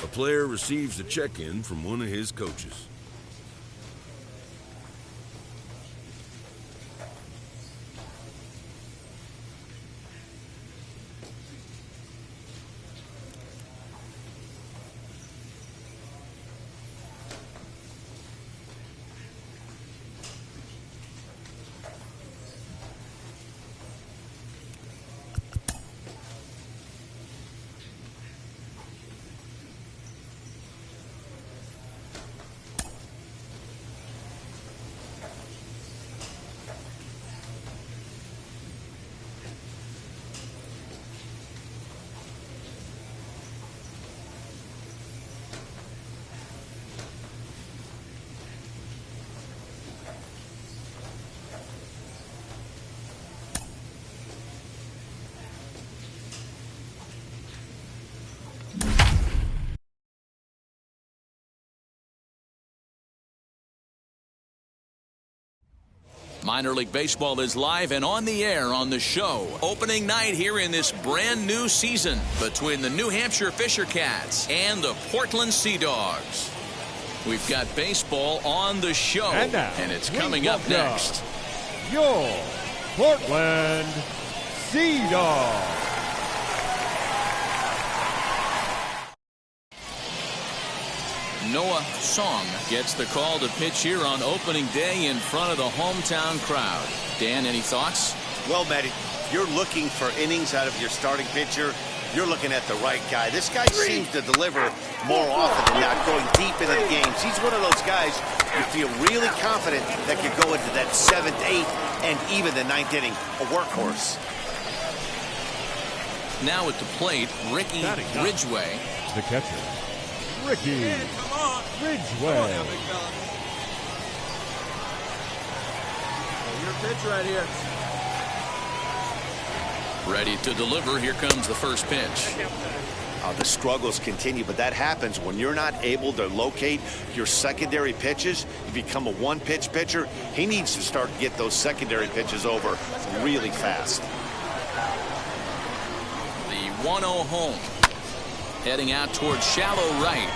A player receives a check-in from one of his coaches. Minor League Baseball is live and on the air on the show. Opening night here in this brand new season between the New Hampshire Fisher Cats and the Portland Sea Dogs. We've got baseball on the show, and it's coming up next. Your Portland Sea Dogs. Noah Song gets the call to pitch here on opening day in front of the hometown crowd. Dan, any thoughts? Well, Matty, you're looking for innings out of your starting pitcher. You're looking at the right guy. This guy seems to deliver more often than not, going deep into the games. He's one of those guys you feel really confident that could go into that 7th, 8th, and even the 9th inning. A workhorse. Now at the plate, Rickey Ridgway. The catcher, Rickey Ridgway. Your pitch right here. Ready to deliver. Here comes the first pitch. The struggles continue, but that happens when you're not able to locate your secondary pitches. You become a one-pitch pitcher. He needs to start to get those secondary pitches over really fast. The 1-0 home. Heading out towards shallow right.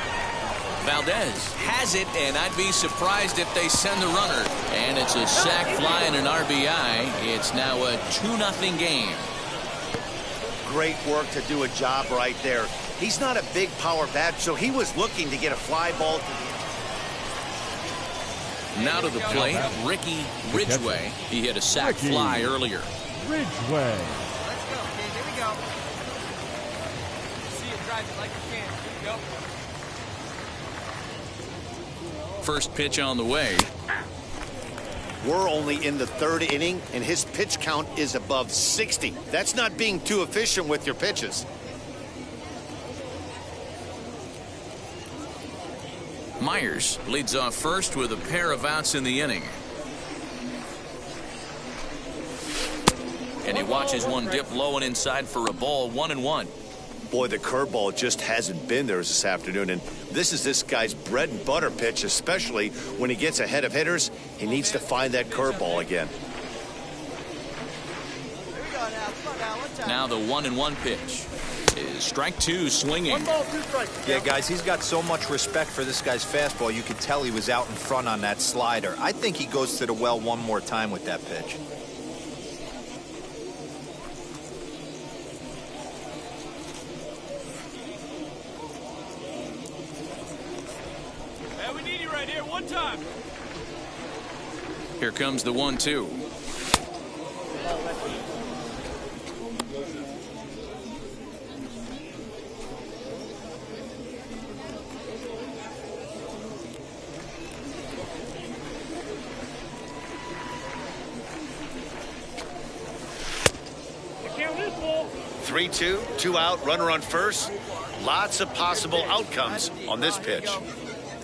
Valdez has it, and I'd be surprised if they send the runner. And it's a sac fly and an RBI. It's now a 2-0 game. Great work to do a job right there. He's not a big power bat, so he was looking to get a fly ball. Now to the plate, Rickey Ridgway. He hit a sac fly earlier. Ridgway. Let's go, kid. Here we go. See it, drive it like you can. Here we go. First pitch on the way. We're only in the 3rd inning, and his pitch count is above 60. That's not being too efficient with your pitches. Myers leads off first with a pair of outs in the inning. And he watches one dip low and inside for a ball, 1-1. Boy, the curveball just hasn't been there this afternoon, and this is this guy's bread and butter pitch, especially when he gets ahead of hitters. He needs to find that curveball again. Now the 1-1 pitch is strike two, swinging. 1 ball, 2 strikes. Yeah, guys, he's got so much respect for this guy's fastball. You could tell he was out in front on that slider. I think he goes to the well one more time with that pitch. Hey, we need you right here. 1 time. Here comes the 1-2. The count is full. 3-2, 2 out, runner on first. Lots of possible outcomes on this pitch.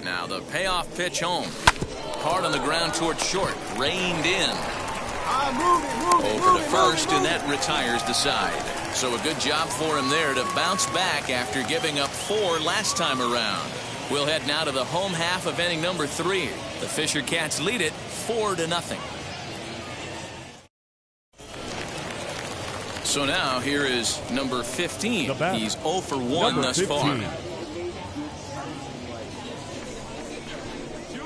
Now the payoff pitch home. Hard on the ground towards short. Reined in. Over to first, and that retires the side. So a good job for him there to bounce back after giving up 4 last time around. We'll head now to the home half of inning number 3. The Fisher Cats lead it 4-0. So now here is number 15. He's 0 for 1 thus far. 2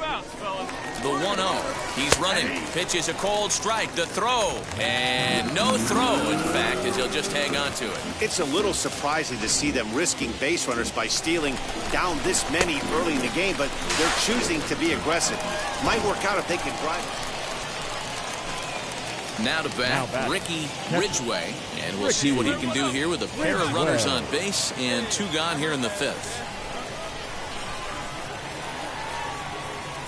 outs, fellas. The 1-0. He's running. Pitches a cold strike. The throw. And no throw, in fact, as he'll just hang on to it. It's a little surprising to see them risking base runners by stealing down this many early in the game, but they're choosing to be aggressive. Might work out if they can drive. Now to bat, Rickey Ridgway, and we'll see what he can do here with a pair of runners on base and 2 gone here in the 5th.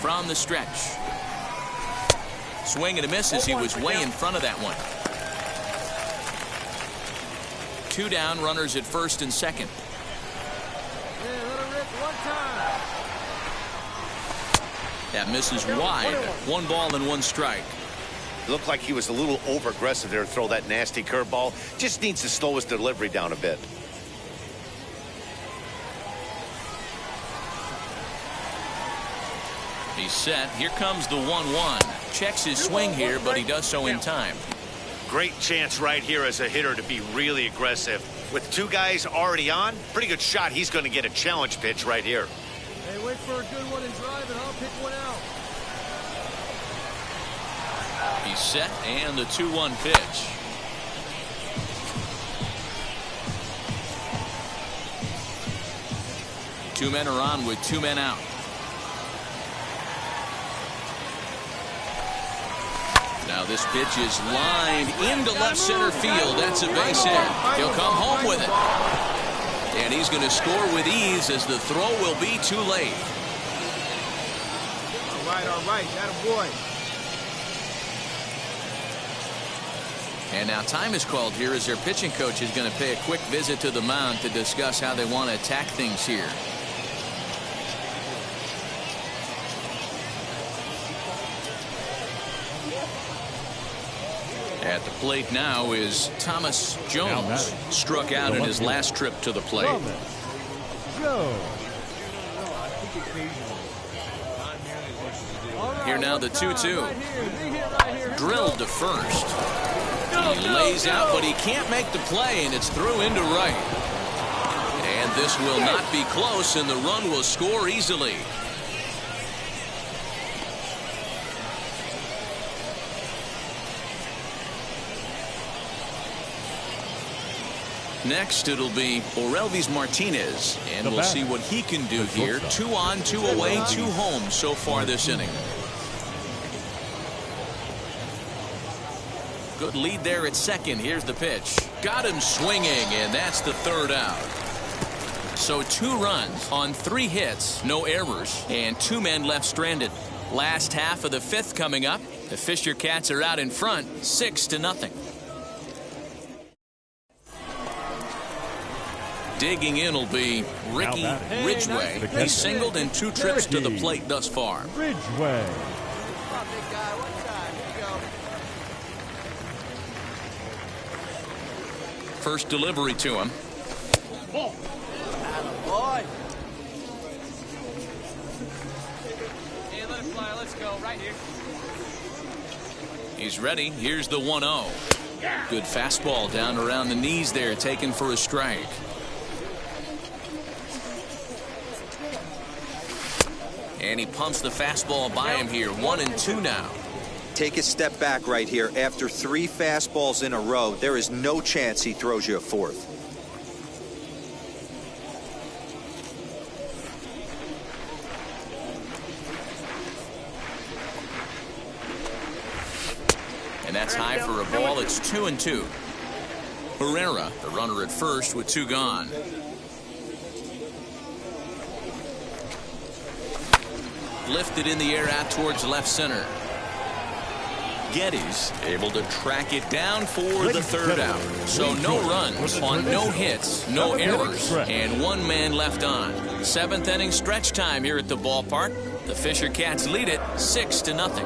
From the stretch. Swing and a miss as he was way in front of that one. 2 down, runners at first and second. Yeah, let her rip 1 time. That misses wide. 1 ball and 1 strike. Looked like he was a little over-aggressive there to throw that nasty curveball. Just needs to slow his delivery down a bit. He's set. Here comes the 1-1. Checks his swing here, but he does so in time. Great chance right here as a hitter to be really aggressive. With 2 guys already on, pretty good shot. He's going to get a challenge pitch right here. Hey, wait for a good one and drive, and I'll pick 1 out. He's set, and the 2-1 pitch. Two men are on with 2 men out. Now this pitch is lined into left center field. That's a base hit. He'll come home with it. And he's going to score with ease as the throw will be too late. All right. Got a boy. And now time is called here as their pitching coach is going to pay a quick visit to the mound to discuss how they want to attack things here. At the plate now is Thomas Jones. Struck out in his last trip to the plate. Here now the 2-2. Drilled to first. He lays out, but he can't make the play, and it's through into right. And this will not be close, and the run will score easily. Next, it'll be Orelvis Martinez, and we'll see what he can do here. 2 on, 2 away, 2 home so far this inning. Good lead there at second. Here's the pitch. Got him swinging, and that's the 3rd out. So 2 runs on 3 hits, no errors, and 2 men left stranded. Last half of the 5th coming up. The Fisher Cats are out in front, 6-0. Digging in will be Rickey Ridgway. He's singled in 2 trips to the plate thus far. Ridgway. First delivery to him. Boy. Hey, let it fly. Let's go. Right here. He's ready. Here's the 1-0. Good fastball down around the knees there, taken for a strike. And he pumps the fastball by him here. 1-2 now. Take a step back right here. After 3 fastballs in a row, there is no chance he throws you a 4th. And that's high for a ball. It's 2-2. Herrera, the runner at first with 2 gone. Lifted in the air out towards left center. Geddes able to track it down for the 3rd out. So no runs on no hits, no errors, and 1 man left on. 7th inning stretch time here at the ballpark. The Fisher Cats lead it 6-0.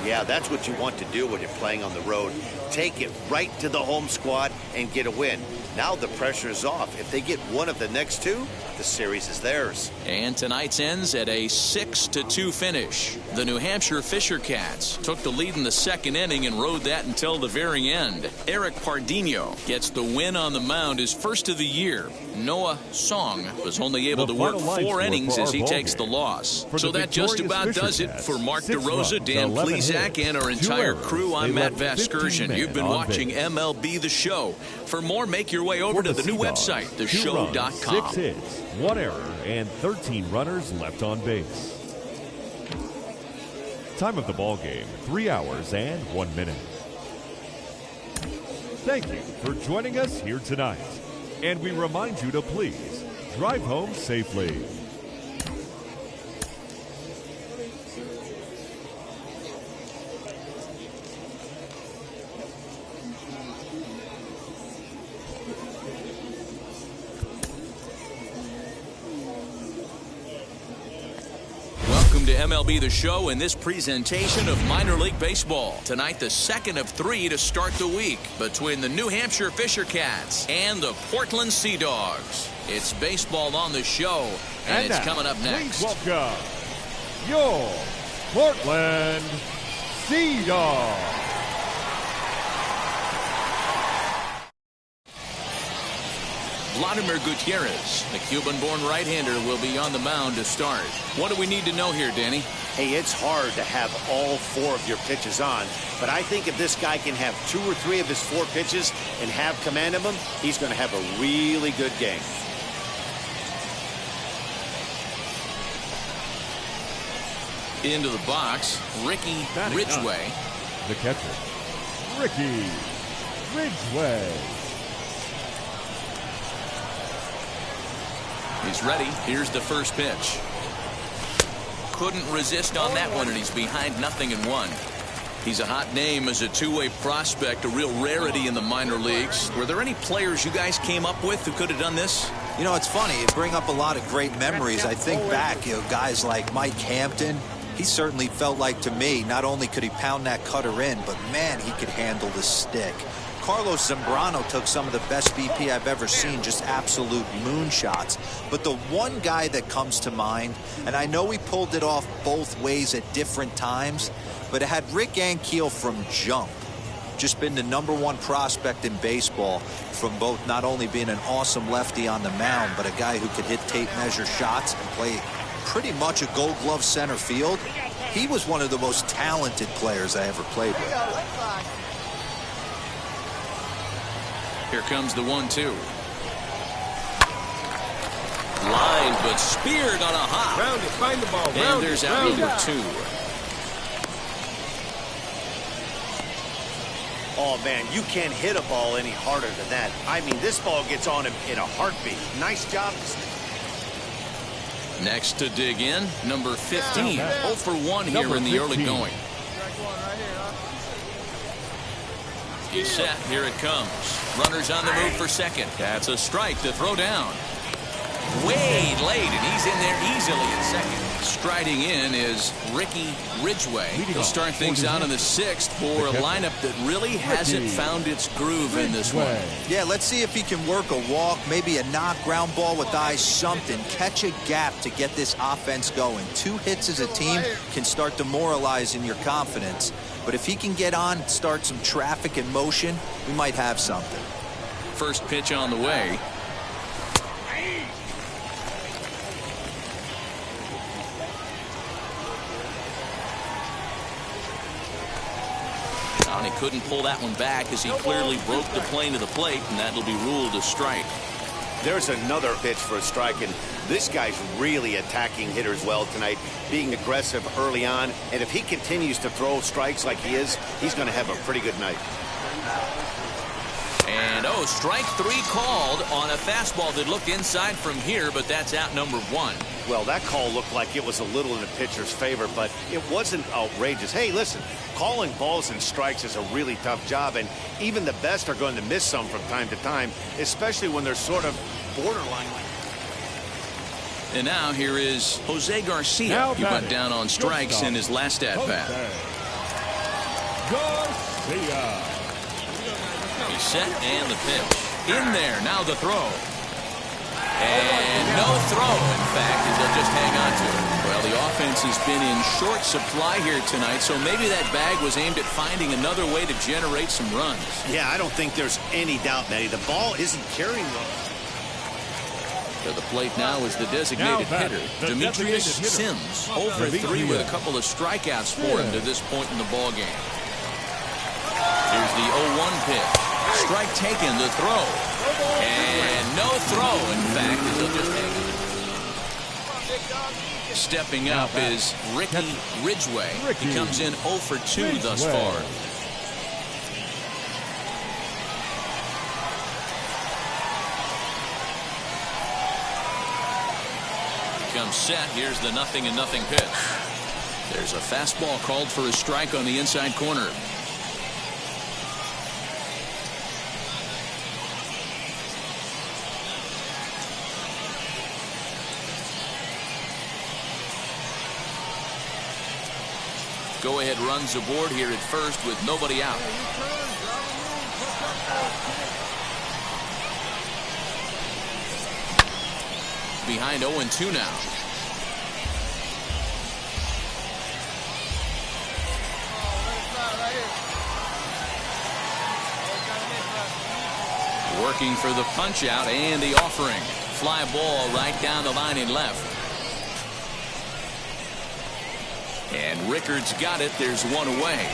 Yeah, that's what you want to do when you're playing on the road. Take it right to the home squad and get a win. Now the pressure is off. If they get one of the next 2, the series is theirs. And tonight's ends at a 6-2 finish. The New Hampshire Fisher Cats took the lead in the 2nd inning and rode that until the very end. Eric Pardinho gets the win on the mound, his first of the year. Noah Song was only able to work 4 innings as he takes the loss. So that just about does it for Mark DeRosa, Dan Plesac, and our entire crew. I'm Matt Vasgersian. You've been watching MLB The Show. For more, make your way over to the new website, theshow.com. 6 hits, 1 error, and 13 runners left on base. Time of the ball game, 3 hours and 1 minute. Thank you for joining us here tonight. And we remind you to please drive home safely. Welcome to MLB The Show in this presentation of minor league baseball. Tonight, the 2nd of 3 to start the week between the New Hampshire Fisher Cats and the Portland Sea Dogs. It's baseball on the show, and it's coming up next. Please welcome your Portland Sea Dogs. Vladimir Gutierrez, the Cuban-born right-hander, will be on the mound to start. What do we need to know here, Danny? Hey, it's hard to have all 4 of your pitches on, but I think if this guy can have 2 or 3 of his 4 pitches and have command of them, he's going to have a really good game. Into the box, Rickey Ridgway. The catcher, Rickey Ridgway. He's ready. Here's the first pitch. Couldn't resist on that one, and he's behind 0-1. He's a hot name as a 2-way prospect, a real rarity in the minor leagues. Were there any players you guys came up with who could have done this? You know, it's funny. It brings up a lot of great memories. I think back, guys like Mike Hampton. He certainly felt like, to me, not only could he pound that cutter in, but, man, he could handle the stick. Carlos Zambrano took some of the best BP I've ever seen, just absolute moonshots. But the one guy that comes to mind, and I know he pulled it off both ways at different times, but it had Rick Ankiel from jump. Just been the #1 prospect in baseball, from both not only being an awesome lefty on the mound, but a guy who could hit tape measure shots and play pretty much a gold glove center field. He was one of the most talented players I ever played with. Here comes the 1-2. Line, but speared on a hop. Round it, find the ball. And there's out number 2. Oh, man, you can't hit a ball any harder than that. I mean, this ball gets on him in a heartbeat. Nice job. Next to dig in, number 15. 0 for 1 here in the early going. He's set. Here it comes. Runners on the move for second. That's a strike to throw down. Way late, and he's in there easily at second. Striding in is Rickey Ridgway. He'll start things out in the sixth for a lineup that really hasn't found its groove in this one. Yeah, let's see if he can work a walk, maybe a knock, ground ball with eyes, something. Catch a gap to get this offense going. 2 hits as a team can start demoralizing your confidence. But if he can get on, start some traffic in motion, we might have something. First pitch on the way. He couldn't pull that one back as he clearly broke the plane to the plate, and that'll be ruled a strike. There's another pitch for a strike, and this guy's really attacking hitters well tonight, being aggressive early on. And if he continues to throw strikes like he is, he's going to have a pretty good night. And strike 3 called on a fastball that looked inside from here, but that's out number 1. Well, that call looked like it was a little in the pitcher's favor, but it wasn't outrageous. Hey, listen, calling balls and strikes is a really tough job, and even the best are going to miss some from time to time, especially when they're sort of borderline. And now here is Jose Garcia. He went down on strikes in his last at-bat. Garcia. He's set and the pitch. In there, now the throw. And no throw, in fact, as they'll just hang on to it. Well, the offense has been in short supply here tonight, so maybe that bag was aimed at finding another way to generate some runs. Yeah, I don't think there's any doubt, Matty. The ball isn't carrying them. To the plate now is the designated hitter, Demetrius Sims. 0 for 3 with a couple of strikeouts for him to this point in the ballgame. Here's the 0-1 pitch. Strike taken, the throw. And no throw, in fact, as they'll just hang it. Stepping up is Rickey Ridgway. He comes in 0 for 2 thus far. He comes set. Here's the 0-0 pitch. There's a fastball called for a strike on the inside corner. Go-ahead runs aboard here at first with nobody out. Behind 0-2 now. Working for the punch out and the offering. Fly ball right down the line and left. And Rickard's got it. There's one away.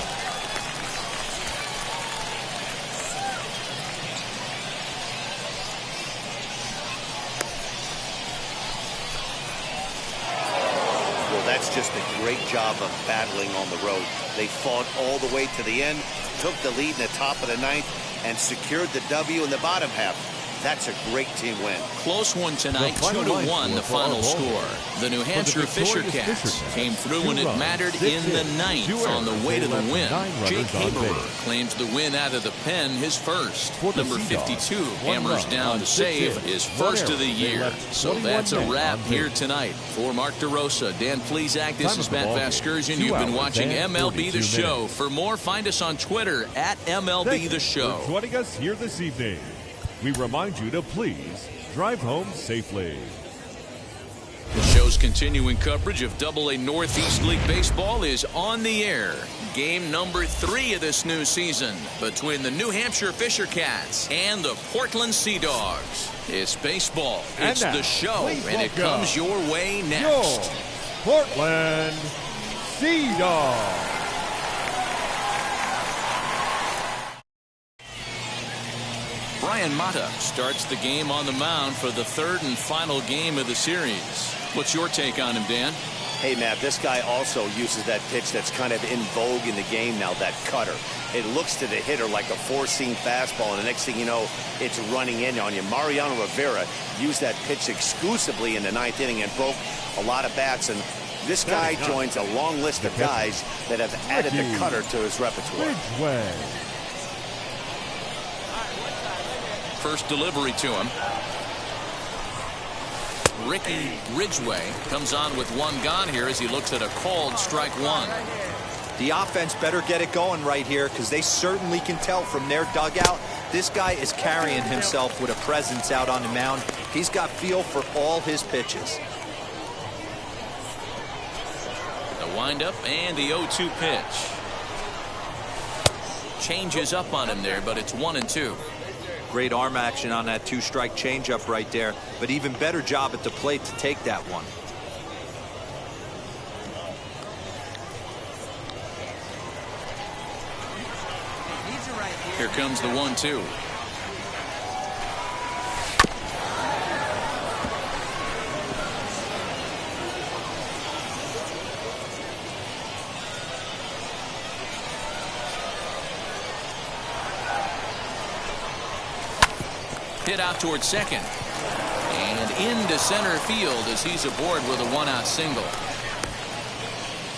Well, that's just a great job of battling on the road. They fought all the way to the end, took the lead in the top of the 9th, and secured the W in the bottom half. That's a great team win. Close one tonight, 2-1 the final score. The New Hampshire Fisher Cats came through when it mattered in the 9th on the way to the win. Jake Haberer claims the win out of the pen, his first. Number 52 hammers down the save, his first of the year. So that's a wrap here tonight. For Mark DeRosa, Dan Plesac, this is Matt Vasgersian. You've been watching MLB The Show. For more, find us on Twitter at MLB The Show. Joining us here this evening. We remind you to please drive home safely. The show's continuing coverage of AA Northeast League Baseball is on the air. Game number 3 of this new season between the New Hampshire Fisher Cats and the Portland Sea Dogs. It's baseball. It's the show, and it comes your way next. Your Portland Sea Dogs. Brian Mata starts the game on the mound for the 3rd and final game of the series. What's your take on him, Dan? Hey, Matt, this guy also uses that pitch that's kind of in vogue in the game now, that cutter. It looks to the hitter like a 4-seam fastball, and the next thing you know, it's running in on you. Mariano Rivera used that pitch exclusively in the 9th inning and broke a lot of bats, and this guy joins a long list of guys that have added the cutter to his repertoire. Ridgway. First delivery to him. Rickey Ridgway comes on with one gone here as he looks at a called strike one. The offense better get it going right here, because they certainly can tell from their dugout this guy is carrying himself with a presence out on the mound. He's got feel for all his pitches. The windup and the 0-2 pitch. Changes up on him there, but it's 1-2. Great arm action on that two-strike changeup right there, but even better job at the plate to take that one. Here comes the 1-2. Hit out towards second. And into center field as he's aboard with a one-out single.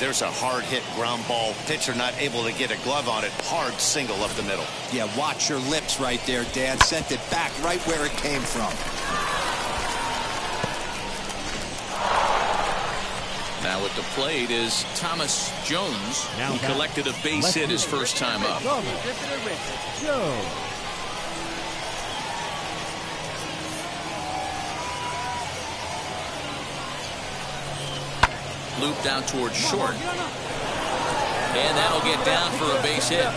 There's a hard hit ground ball. Pitcher not able to get a glove on it. Hard single up the middle. Yeah, watch your lips right there, Dan. Sent it back right where it came from. Now at the plate is Thomas Jones, who collected a base hit his first time up. Looped out towards short. And that'll get down for a base hit.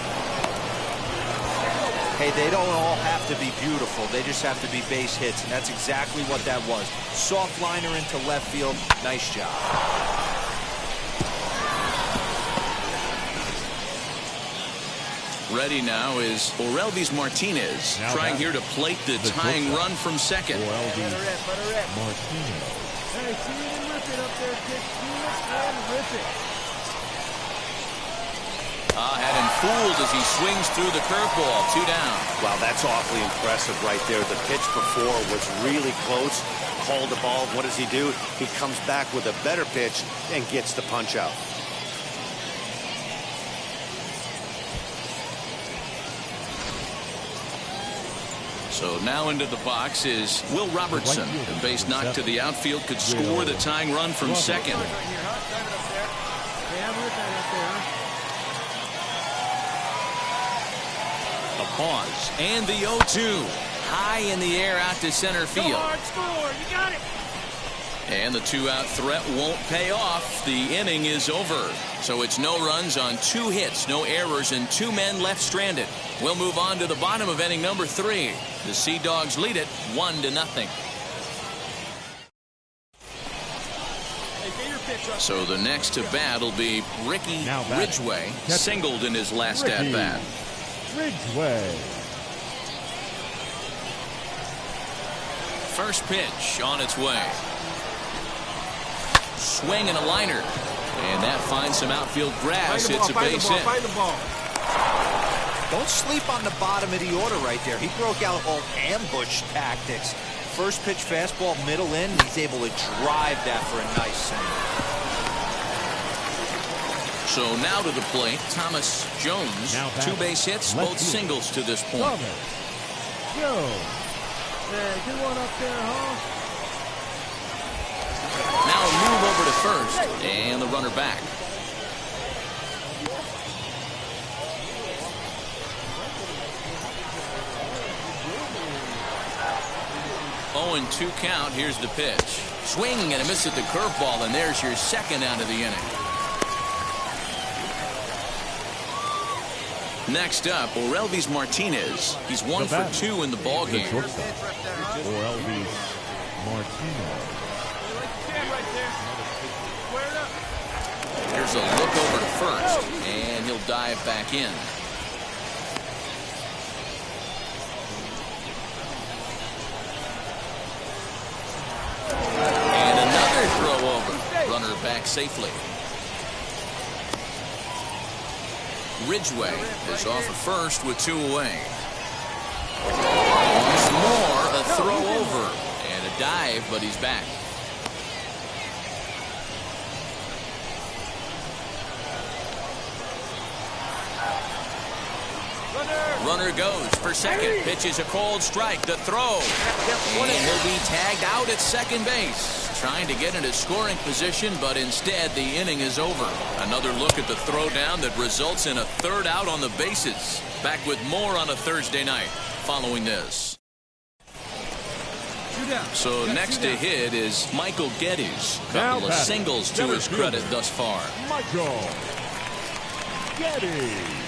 Hey, they don't all have to be beautiful. They just have to be base hits, and that's exactly what that was. Soft liner into left field. Nice job. Ready now is Orelvis Martinez, trying here to plate the tying run from second. Martinez. Hey, see it and rip it up there, kid. See it and rip it. Had him fooled as he swings through the curveball. 2 down. Wow, that's awfully impressive right there. The pitch before was really close. Called the ball. What does he do? He comes back with a better pitch and gets the punch out. So now into the box is Will Robertson. The base knock to the outfield could score the tying run from second. A pause and the 0-2 high in the air out to center field. You got it. And the 2-out threat won't pay off. The inning is over. So it's no runs on 2 hits, no errors, and 2 men left stranded. We'll move on to the bottom of inning number 3. The Sea Dogs lead it 1-0. So the next to bat will be Rickey Ridgway, singled in his last at-bat. Ridgway. First pitch on its way. Swing and a liner. And that finds some outfield grass. It's a base hit. Don't sleep on the bottom of the order right there. He broke out all ambush tactics. First pitch fastball, middle in. He's able to drive that for a nice single. So now to the plate, Thomas Jones. 2 base hits, both singles to this point. Yeah, good one up there, huh? Now a move over to first, and the runner back. Oh, and 2 count. Here's the pitch. Swing and a miss at the curveball, and there's your second out of the inning. Next up, Orelvis Martinez. He's 1 for 2 in the ballgame. Orelvis Martinez. Here's a look over to first, and he'll dive back in. And another throw over. Runner back safely. Ridgway is off at first with 2 away. Once more, a throw over and a dive, but he's back. runner goes for second. Pitch is a cold strike. The throw. And he'll be tagged out at second base. Trying to get into scoring position, but instead the inning is over. Another look at the throwdown that results in a third out on the bases. Back with more on a Thursday night following this. So next to hit is Michael Geddes. Couple of singles to his credit thus far. Michael Geddes.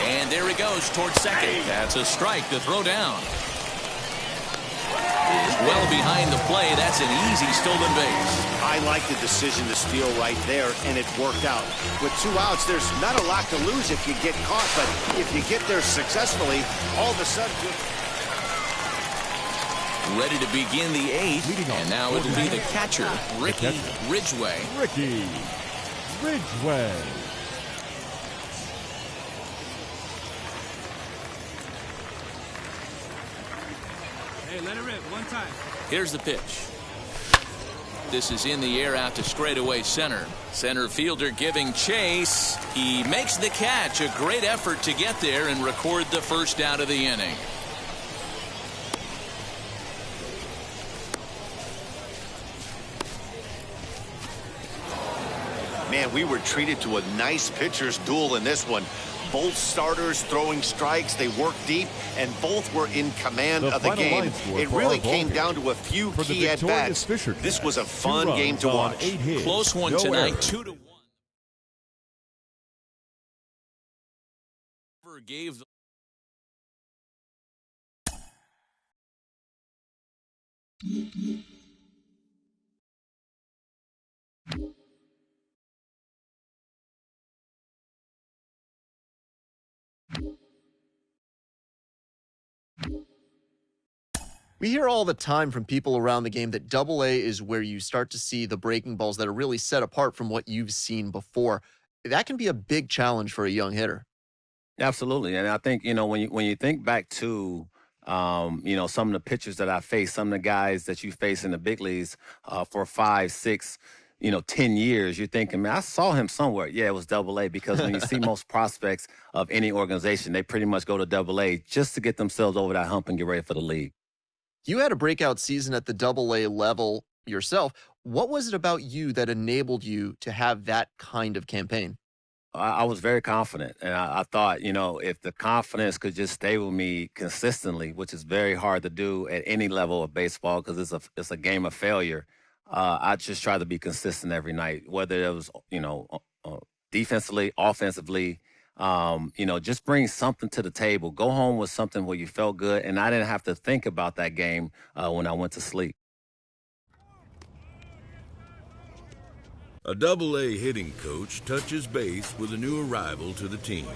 And there he goes towards second. That's a strike to throw down. Well behind the play. That's an easy stolen base. I like the decision to steal right there, and it worked out. With 2 outs, there's not a lot to lose if you get caught, but if you get there successfully, all of a sudden ready to begin the 8th, and now it'll be the catcher, Rickey Ridgway. Rickey Ridgway. Hey, let it rip one time. Here's the pitch. This is in the air out to straightaway center. Center fielder giving chase. He makes the catch. A great effort to get there and record the first out of the inning. man, we were treated to a nice pitcher's duel in this one. Both starters throwing strikes. They worked deep, and both were in command of the game. It really came down to a few key at-bats. This was a fun game to watch. Close one tonight, 2-1. Gave the We hear all the time from people around the game that Double-A is where you start to see the breaking balls that are really set apart from what you've seen before. That can be a big challenge for a young hitter. Absolutely. And I think, when you think back to, some of the pitchers that I faced, some of the guys that you face in the big leagues for 5, 6, 10 years, you're thinking, man, I saw him somewhere. Yeah, it was Double-A, because when you see most prospects of any organization, they pretty much go to Double-A just to get themselves over that hump and get ready for the league. You had a breakout season at the Double-A level yourself. What was it about you that enabled you to have that kind of campaign? I was very confident, and I thought, if the confidence could just stay with me consistently, which is very hard to do at any level of baseball because it's a game of failure, I just try to be consistent every night, whether it was, defensively, offensively, just bring something to the table. Go home with something where you felt good, and I didn't have to think about that game when I went to sleep. A Double-A hitting coach touches base with a new arrival to the team.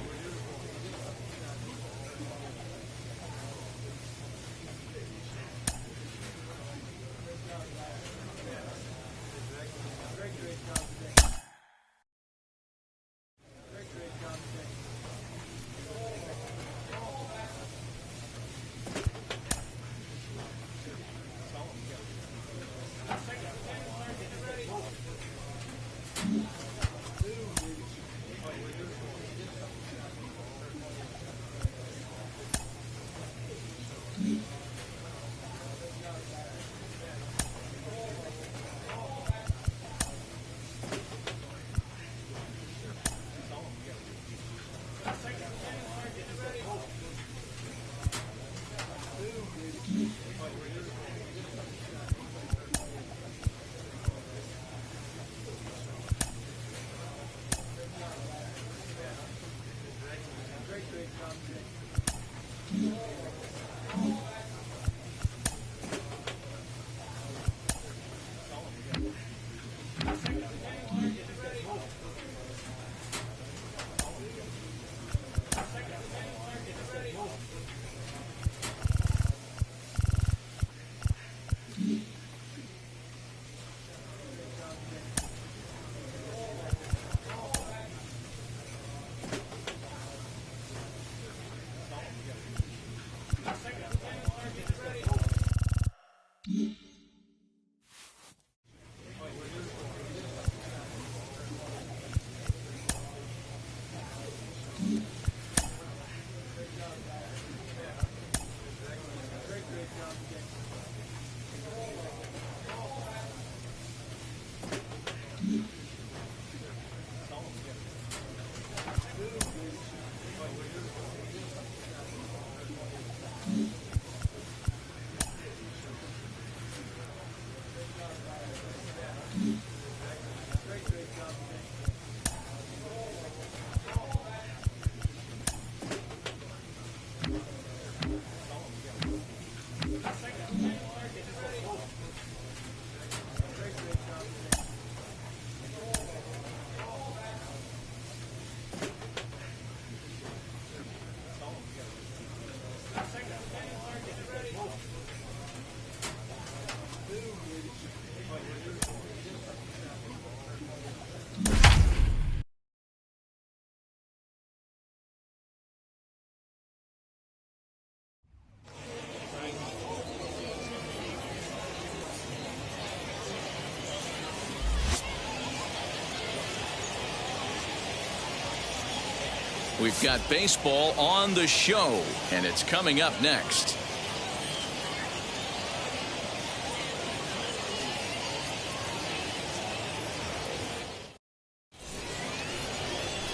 We've got baseball on the show, and it's coming up next.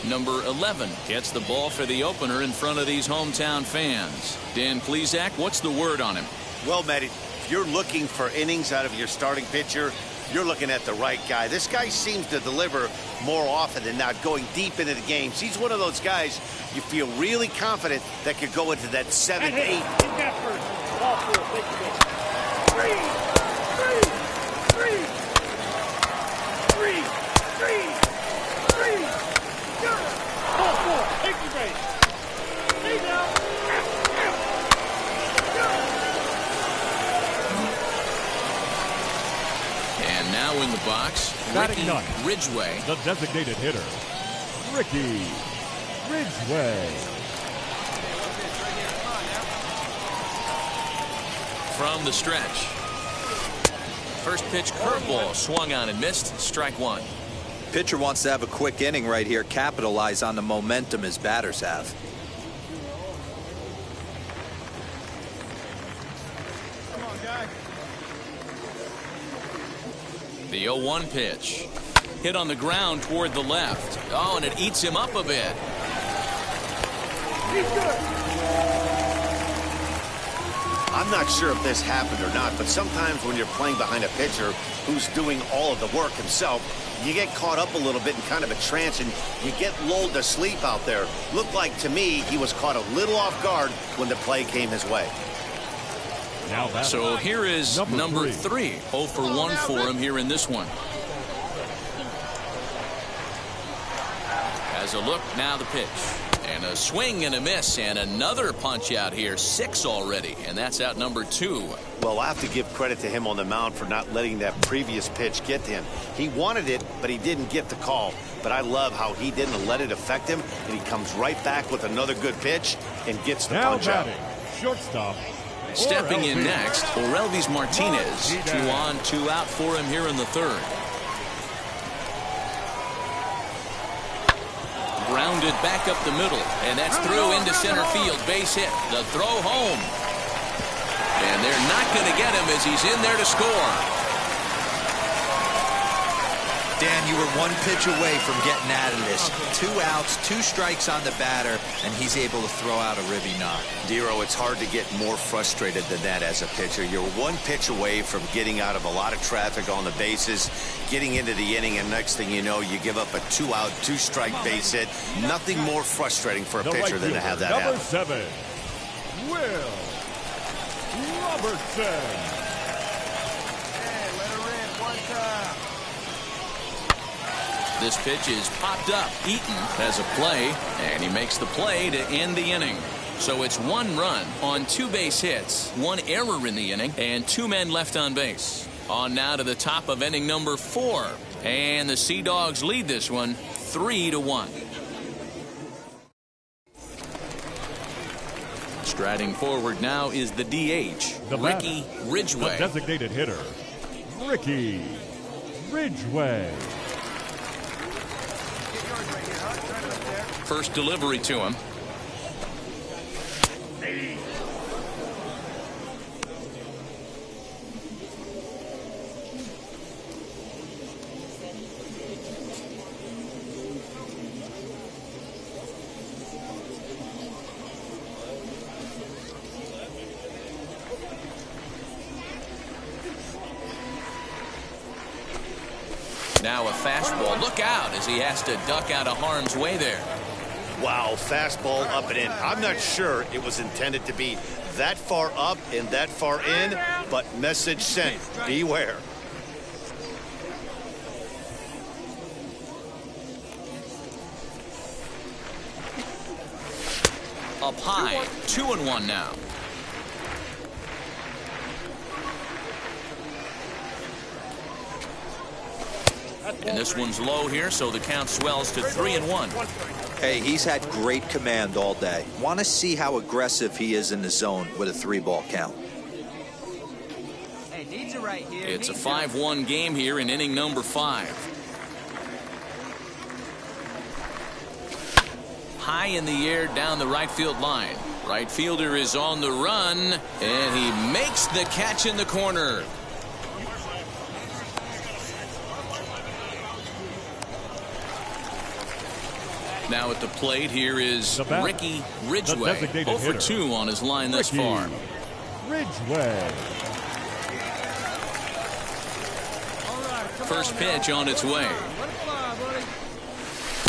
Number 11 gets the ball for the opener in front of these hometown fans. Dan Plesac, what's the word on him? Well, Matt, if you're looking for innings out of your starting pitcher, you're looking at the right guy. This guy seems to deliver more often than not, going deep into the games. He's one of those guys you feel really confident that could go into that 7th, 8th. Ball 4, take the pitch. 3. Ball 4, take the base. Stay down. And now in the box, Batting Rickey ninth, Ridgway. the designated hitter, Rickey Ridgway. From the stretch. First pitch curveball swung on and missed. Strike one. Pitcher wants to have a quick inning right here, capitalize on the momentum his batters have. Come on, guy. The 0-1 pitch. Hit on the ground toward the left. Oh, and it eats him up a bit. He's good. I'm not sure if this happened or not, but sometimes when you're playing behind a pitcher who's doing all of the work himself, you get caught up a little bit in kind of a trance and you get lulled to sleep out there. Looked like to me he was caught a little off guard when the play came his way. Now batting, So here is number 3. 0 for 1 for him here in this one. As a look, now the pitch. And a swing and a miss, and another punch out here. 6 already, and that's out number 2. Well, I have to give credit to him on the mound for not letting that previous pitch get to him. He wanted it, but he didn't get the call. But I love how he didn't let it affect him, and he comes right back with another good pitch and gets the now punch out. batting, shortstop. Stepping in Orelvis. next, Orelvis Martinez. 2 on, 2 out for him here in the 3rd. Grounded back up the middle, and that's through into center field. Base hit. The throw home. And they're not going to get him as he's in there to score. Dan, you were 1 pitch away from getting out of this. 2 outs, 2 strikes on the batter, and he's able to throw out a ribby knock. Dero, it's hard to get more frustrated than that as a pitcher. You're 1 pitch away from getting out of a lot of traffic on the bases, getting into the inning, and next thing you know, you give up a 2-out, 2-strike base hit. Nothing more frustrating for a pitcher than to have that number happen. 7, Will Robertson. Hey, let her in one time. This pitch is popped up. Eaton has a play, and he makes the play to end the inning. So it's 1 run on 2 base hits, 1 error in the inning, and 2 men left on base. On now to the top of inning number 4. And the Sea Dogs lead this one 3-1. Striding forward now is the DH, The Rickey batter, Ridgway. the designated hitter, Rickey Ridgway. First delivery to him. Now a fastball. Look out as he has to duck out of harm's way there. Wow, fastball up and in. I'm not sure it was intended to be that far up and that far in, but message sent. Beware. Up high, 2-1 now. And this one's low here, so the count swells to 3-1. Hey, he's had great command all day. Want to see how aggressive he is in the zone with a 3-ball count. Hey, needs it right here. It's a 5-1 game here in inning number 5. high in the air down the right field line. Right fielder is on the run, and he makes the catch in the corner. Now at the plate, here is Rickey Ridgway. 0 for 2 on his line thus far. Ridgway. First pitch on its way.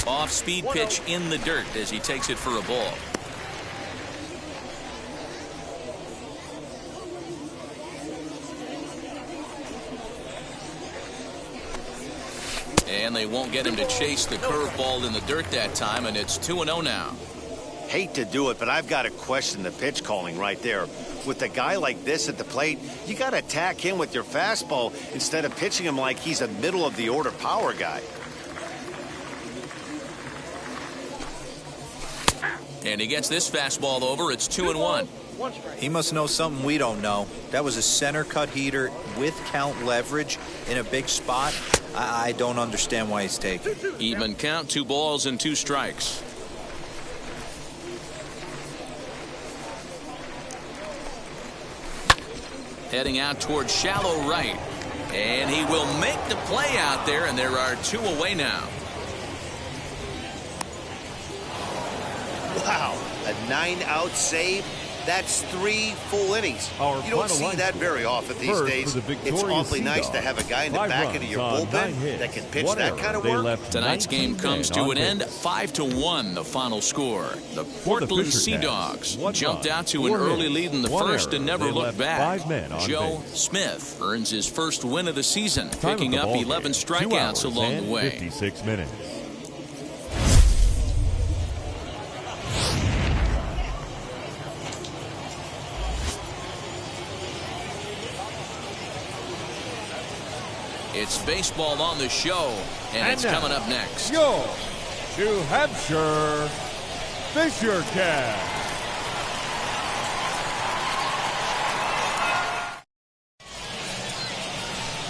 Off-speed pitch in the dirt as he takes it for a ball. And they won't get him to chase the curveball in the dirt that time, and it's 2-0 now. Hate to do it, but I've got to question the pitch calling right there. With a guy like this at the plate, you got to attack him with your fastball instead of pitching him like he's a middle-of-the-order power guy. And he gets this fastball over. It's 2-1. He must know something we don't know. That was a center cut heater with count leverage in a big spot. I don't understand why he's taking. Even count, 2 balls and 2 strikes. Heading out towards shallow right. And he will make the play out there, and there are 2 away now. Wow, a 9-out save. That's 3 full innings. You don't see that very often these days. It's awfully nice to have a guy in the back of your bullpen that can pitch that kind of work. Tonight's game comes to an end. 5-1 the final score. The Portland Sea Dogs jumped out to an early lead in the first and never looked back. Joe Smith earns his first win of the season, picking up 11 strikeouts along the way. 56 minutes. It's baseball on the show, and it's coming up next. Your New Hampshire Fisher Cat.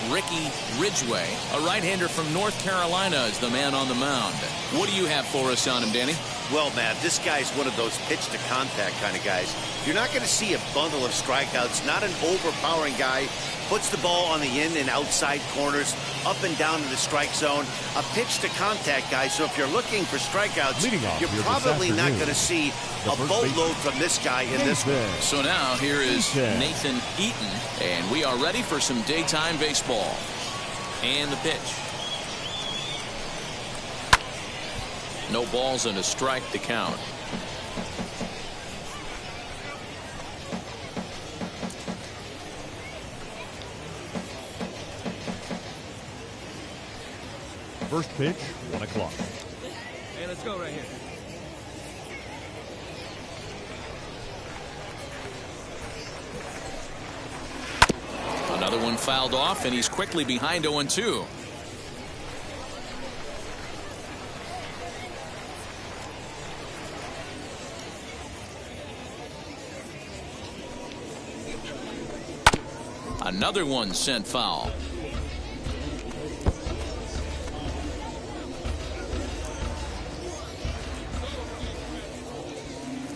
Rickey Ridgway, a right-hander from North Carolina, is the man on the mound. What do you have for us on him, Danny? Well, Matt, this guy's one of those pitch-to-contact kind of guys. You're not going to see a bundle of strikeouts, not an overpowering guy. Puts the ball on the in and outside corners, up and down to the strike zone. A pitch-to-contact guy, so if you're looking for strikeouts, you're probably not going to see a boatload from this guy in this one. So now here is Nathan Eaton, and we are ready for some daytime baseball. And the pitch. No balls and a strike to count. First pitch, 1 o'clock. Hey, let's go right here. Another one fouled off, and he's quickly behind 0-2. Another one sent foul.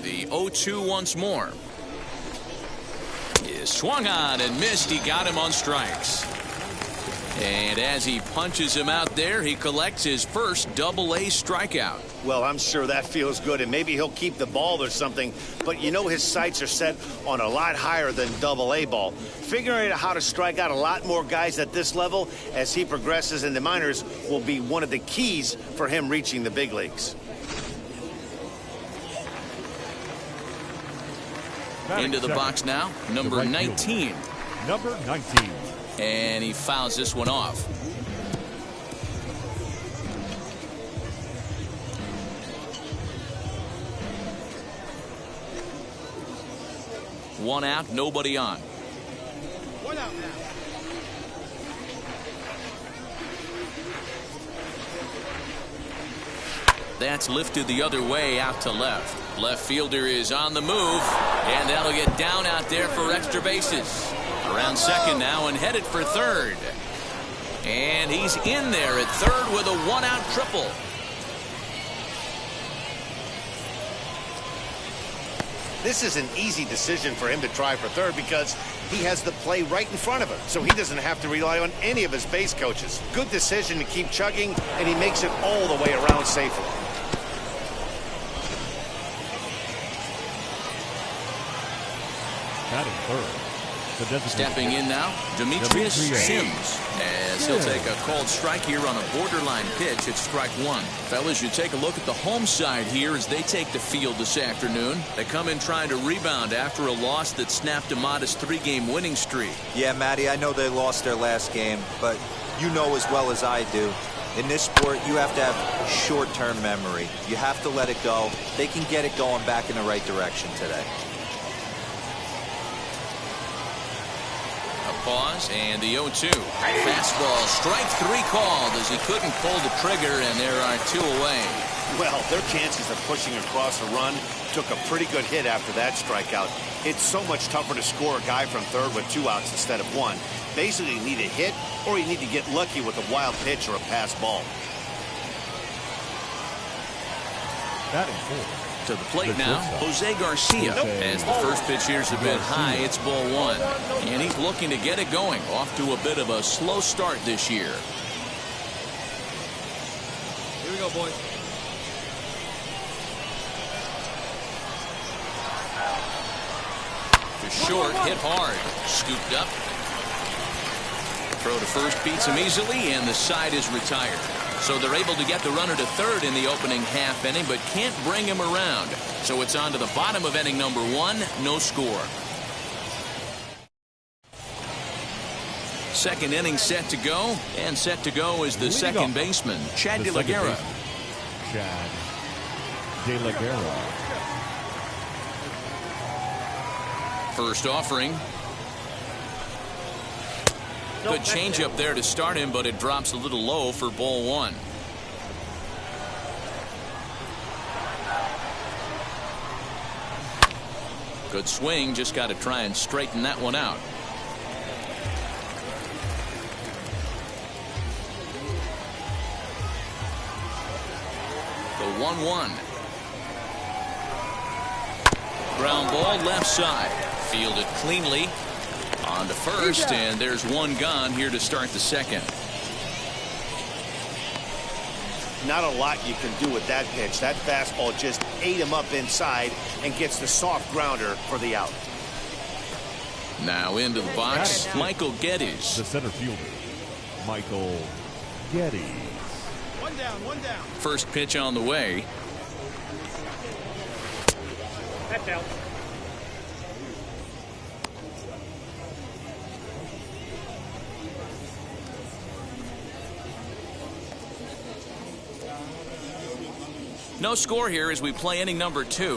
The 0-2 once more. Is swung on and missed. He got him on strikes. And as he punches him out there, he collects his first Double-A strikeout. Well, I'm sure that feels good, and maybe he'll keep the ball or something. But you know his sights are set on a lot higher than Double-A ball. Figuring out how to strike out a lot more guys at this level as he progresses in the minors will be one of the keys for him reaching the big leagues. Into the box now, number 19. Number 19. And he fouls this one off. One out, nobody on. One out now. That's lifted the other way out to left. Left fielder is on the move, and that'll get down out there for extra bases. Around second now and headed for third. And he's in there at third with a one-out triple. This is an easy decision for him to try for third because he has the play right in front of him, so he doesn't have to rely on any of his base coaches. Good decision to keep chugging, and he makes it all the way around safely. Batting third. Stepping in now, Demetrius Sims, as he'll take a called strike here on a borderline pitch at strike one. Fellas, you take a look at the home side here as they take the field this afternoon. They come in trying to rebound after a loss that snapped a modest 3-game winning streak. Yeah, Matty, I know they lost their last game, but you know as well as I do, in this sport, you have to have short-term memory. You have to let it go. They can get it going back in the right direction today. Pause, and the 0-2. Fastball, strike three called as he couldn't pull the trigger, and there are 2 away. Well, their chances of pushing across a run took a pretty good hit after that strikeout. It's so much tougher to score a guy from third with 2 outs instead of 1. Basically, you need a hit, or you need to get lucky with a wild pitch or a pass ball. Batting fourth. To the plate now, Jose Garcia. As the first pitch here's a bit high, it's ball 1. And he's looking to get it going. Off to a bit of a slow start this year. Here we go, boys. To short, hit hard. Scooped up. Throw to first beats him easily, and the side is retired. So they're able to get the runner to third in the opening half inning, but can't bring him around. So it's on to the bottom of inning number 1, no score. Second inning set to go, and set to go is the second baseman, Chad De La Guerra. Chad De La Guerra. First offering. Good changeup there to start him, but it drops a little low for ball 1. Good swing, just got to try and straighten that one out. The 1-1. Ground ball left side. Fielded cleanly. On to first, and there's one gone here to start the second. Not a lot you can do with that pitch. That fastball just ate him up inside and gets the soft grounder for the out. Now into the box, Michael Geddes. The center fielder, Michael Geddes. One down. First pitch on the way. That's out. No score here as we play inning number 2.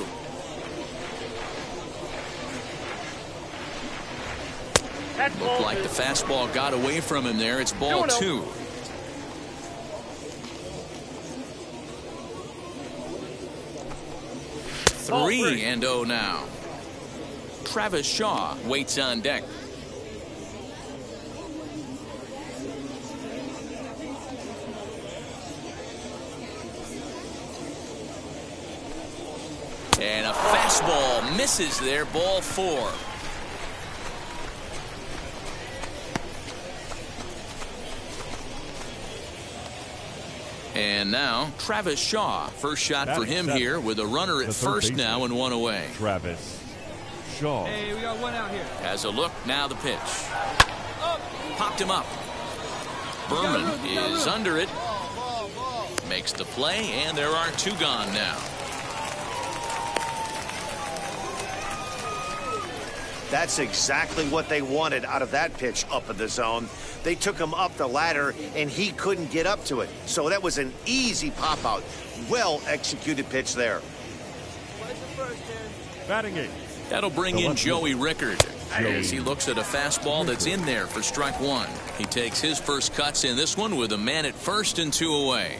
Looked like the fastball got away from him there. It's ball 2. Three and 0 now. Travis Shaw waits on deck. And a fastball misses there, ball 4. And now Travis Shaw. First shot for him here with a runner at first now and 1 away. Travis Shaw. Hey, we got 1 out here. Has a look, now the pitch. Popped him up. Berman is under it. Makes the play, and there are 2 gone now. That's exactly what they wanted out of that pitch up in the zone. They took him up the ladder, and he couldn't get up to it. So that was an easy pop-out. Well-executed pitch there. Batting 8. That'll bring in Joey Rickard as he looks at a fastball that's in there for strike 1. He takes his first cuts in this one with a man at first and 2 away.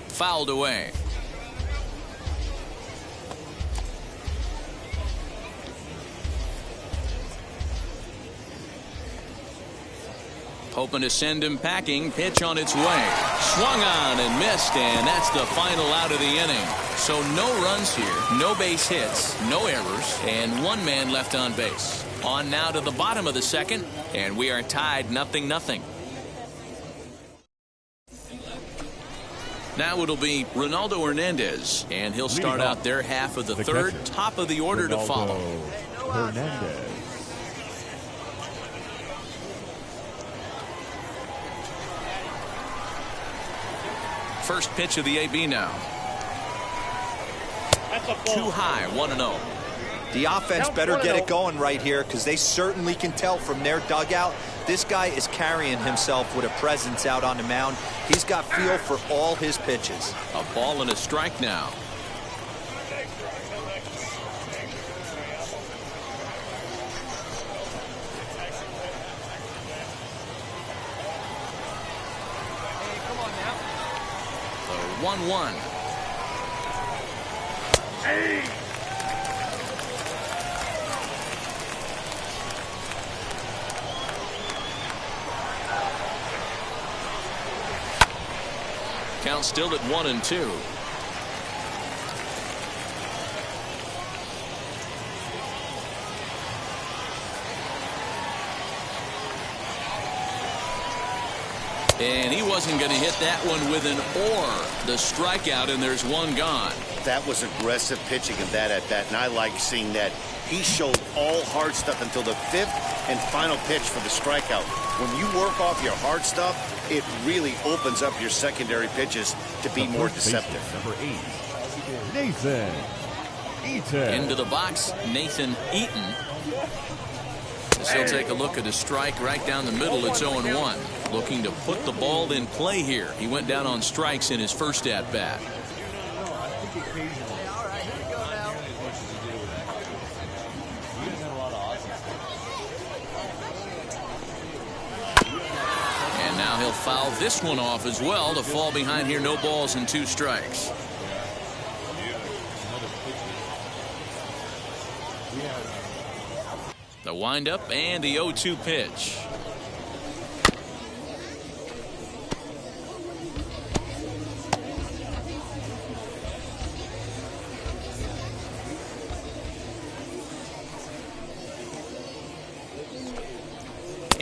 Fouled away. Hoping to send him packing. Pitch on its way. Swung on and missed, and that's the final out of the inning. So no runs here, no base hits, no errors, and one man left on base. On now to the bottom of the second, and we are tied 0-0. Now it'll be Ronaldo Hernandez, and he'll start out their half of the third, catcher, top of the order to follow. Hernandez. First pitch of the AB now. That's a ball. Too high, 1-0. The offense better get it going right here because they certainly can tell from their dugout this guy is carrying himself with a presence out on the mound. He's got feel for all his pitches. A ball and a strike now. The 1-1. Hey! Count still at 1-2. And he wasn't going to hit that one with an or. The strikeout, and there's one gone. That was aggressive pitching of that at bat, and I like seeing that. He showed all hard stuff until the fifth and final pitch for the strikeout. When you work off your hard stuff, it really opens up your secondary pitches to be more deceptive. Number 8, Nathan Eaton. Into the box, Nathan Eaton. As he'll take a look at a strike right down the middle. It's 0-1. Looking to put the ball in play here. He went down on strikes in his first at-bat. And now he'll foul this one off as well to fall behind here. No balls and 2 strikes. The windup and the 0-2 pitch.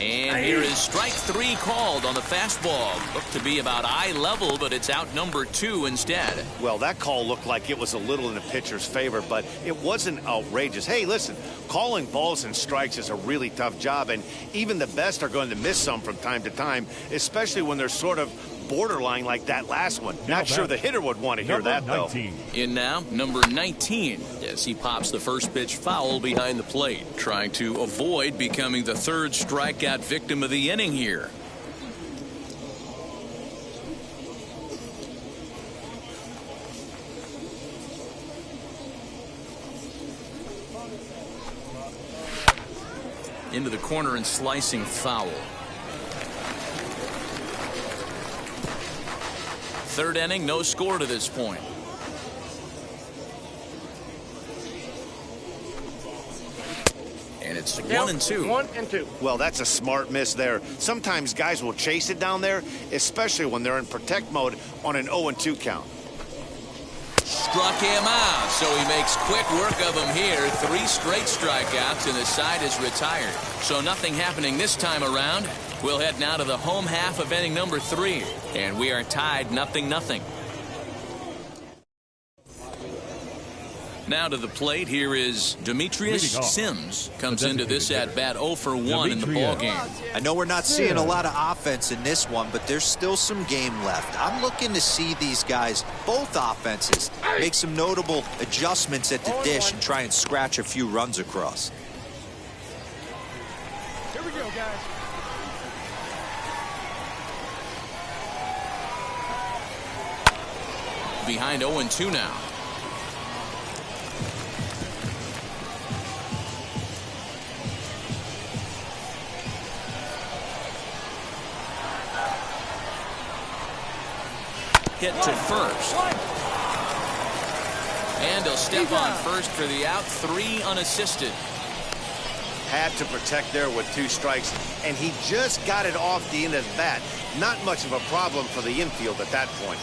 And here is strike 3 called on the fastball. Looked to be about eye level, but it's out number 2 instead. Well, that call looked like it was a little in the pitcher's favor, but it wasn't outrageous. Hey, listen, calling balls and strikes is a really tough job, and even the best are going to miss some from time to time, especially when they're sort of borderline like that last one. Not sure the hitter would want to hear that, though. In now, number 19, as he pops the first pitch foul behind the plate, trying to avoid becoming the 3rd strikeout victim of the inning here. Into the corner and slicing foul. 3rd inning, no score to this point. And it's 1-2. 1-2. Well, that's a smart miss there. Sometimes guys will chase it down there, especially when they're in protect mode on an 0-2 count. Struck him out, so he makes quick work of him here. 3 straight strikeouts, and the side is retired. So nothing happening this time around. We'll head now to the home half of inning number 3, and we are tied 0-0. Now to the plate, here is Demetrius Sims. Comes into this at-bat 0 for 1 in the ballgame. I know we're not seeing a lot of offense in this one, but there's still some game left. I'm looking to see these guys, both offenses, make some notable adjustments at the dish and try and scratch a few runs across. Here we go, guys. Behind 0-2 now. Hit to first. And he'll step on first for the out. 3 unassisted. Had to protect there with 2 strikes, and he just got it off the end of the bat. Not much of a problem for the infield at that point.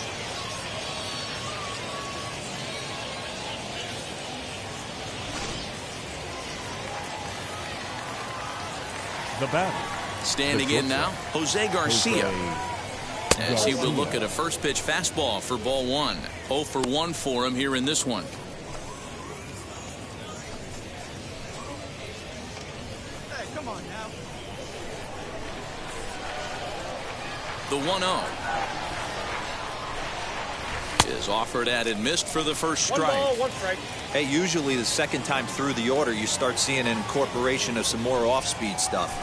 The batter. Standing in now, Jose Garcia. As he will look at a first pitch fastball for ball 1. 0 for 1 for him here in this one. Hey, come on now. The 1-0 is offered at and missed for the first strike. 1 ball, 1 strike. Hey, usually the second time through the order, you start seeing an incorporation of some more off-speed stuff.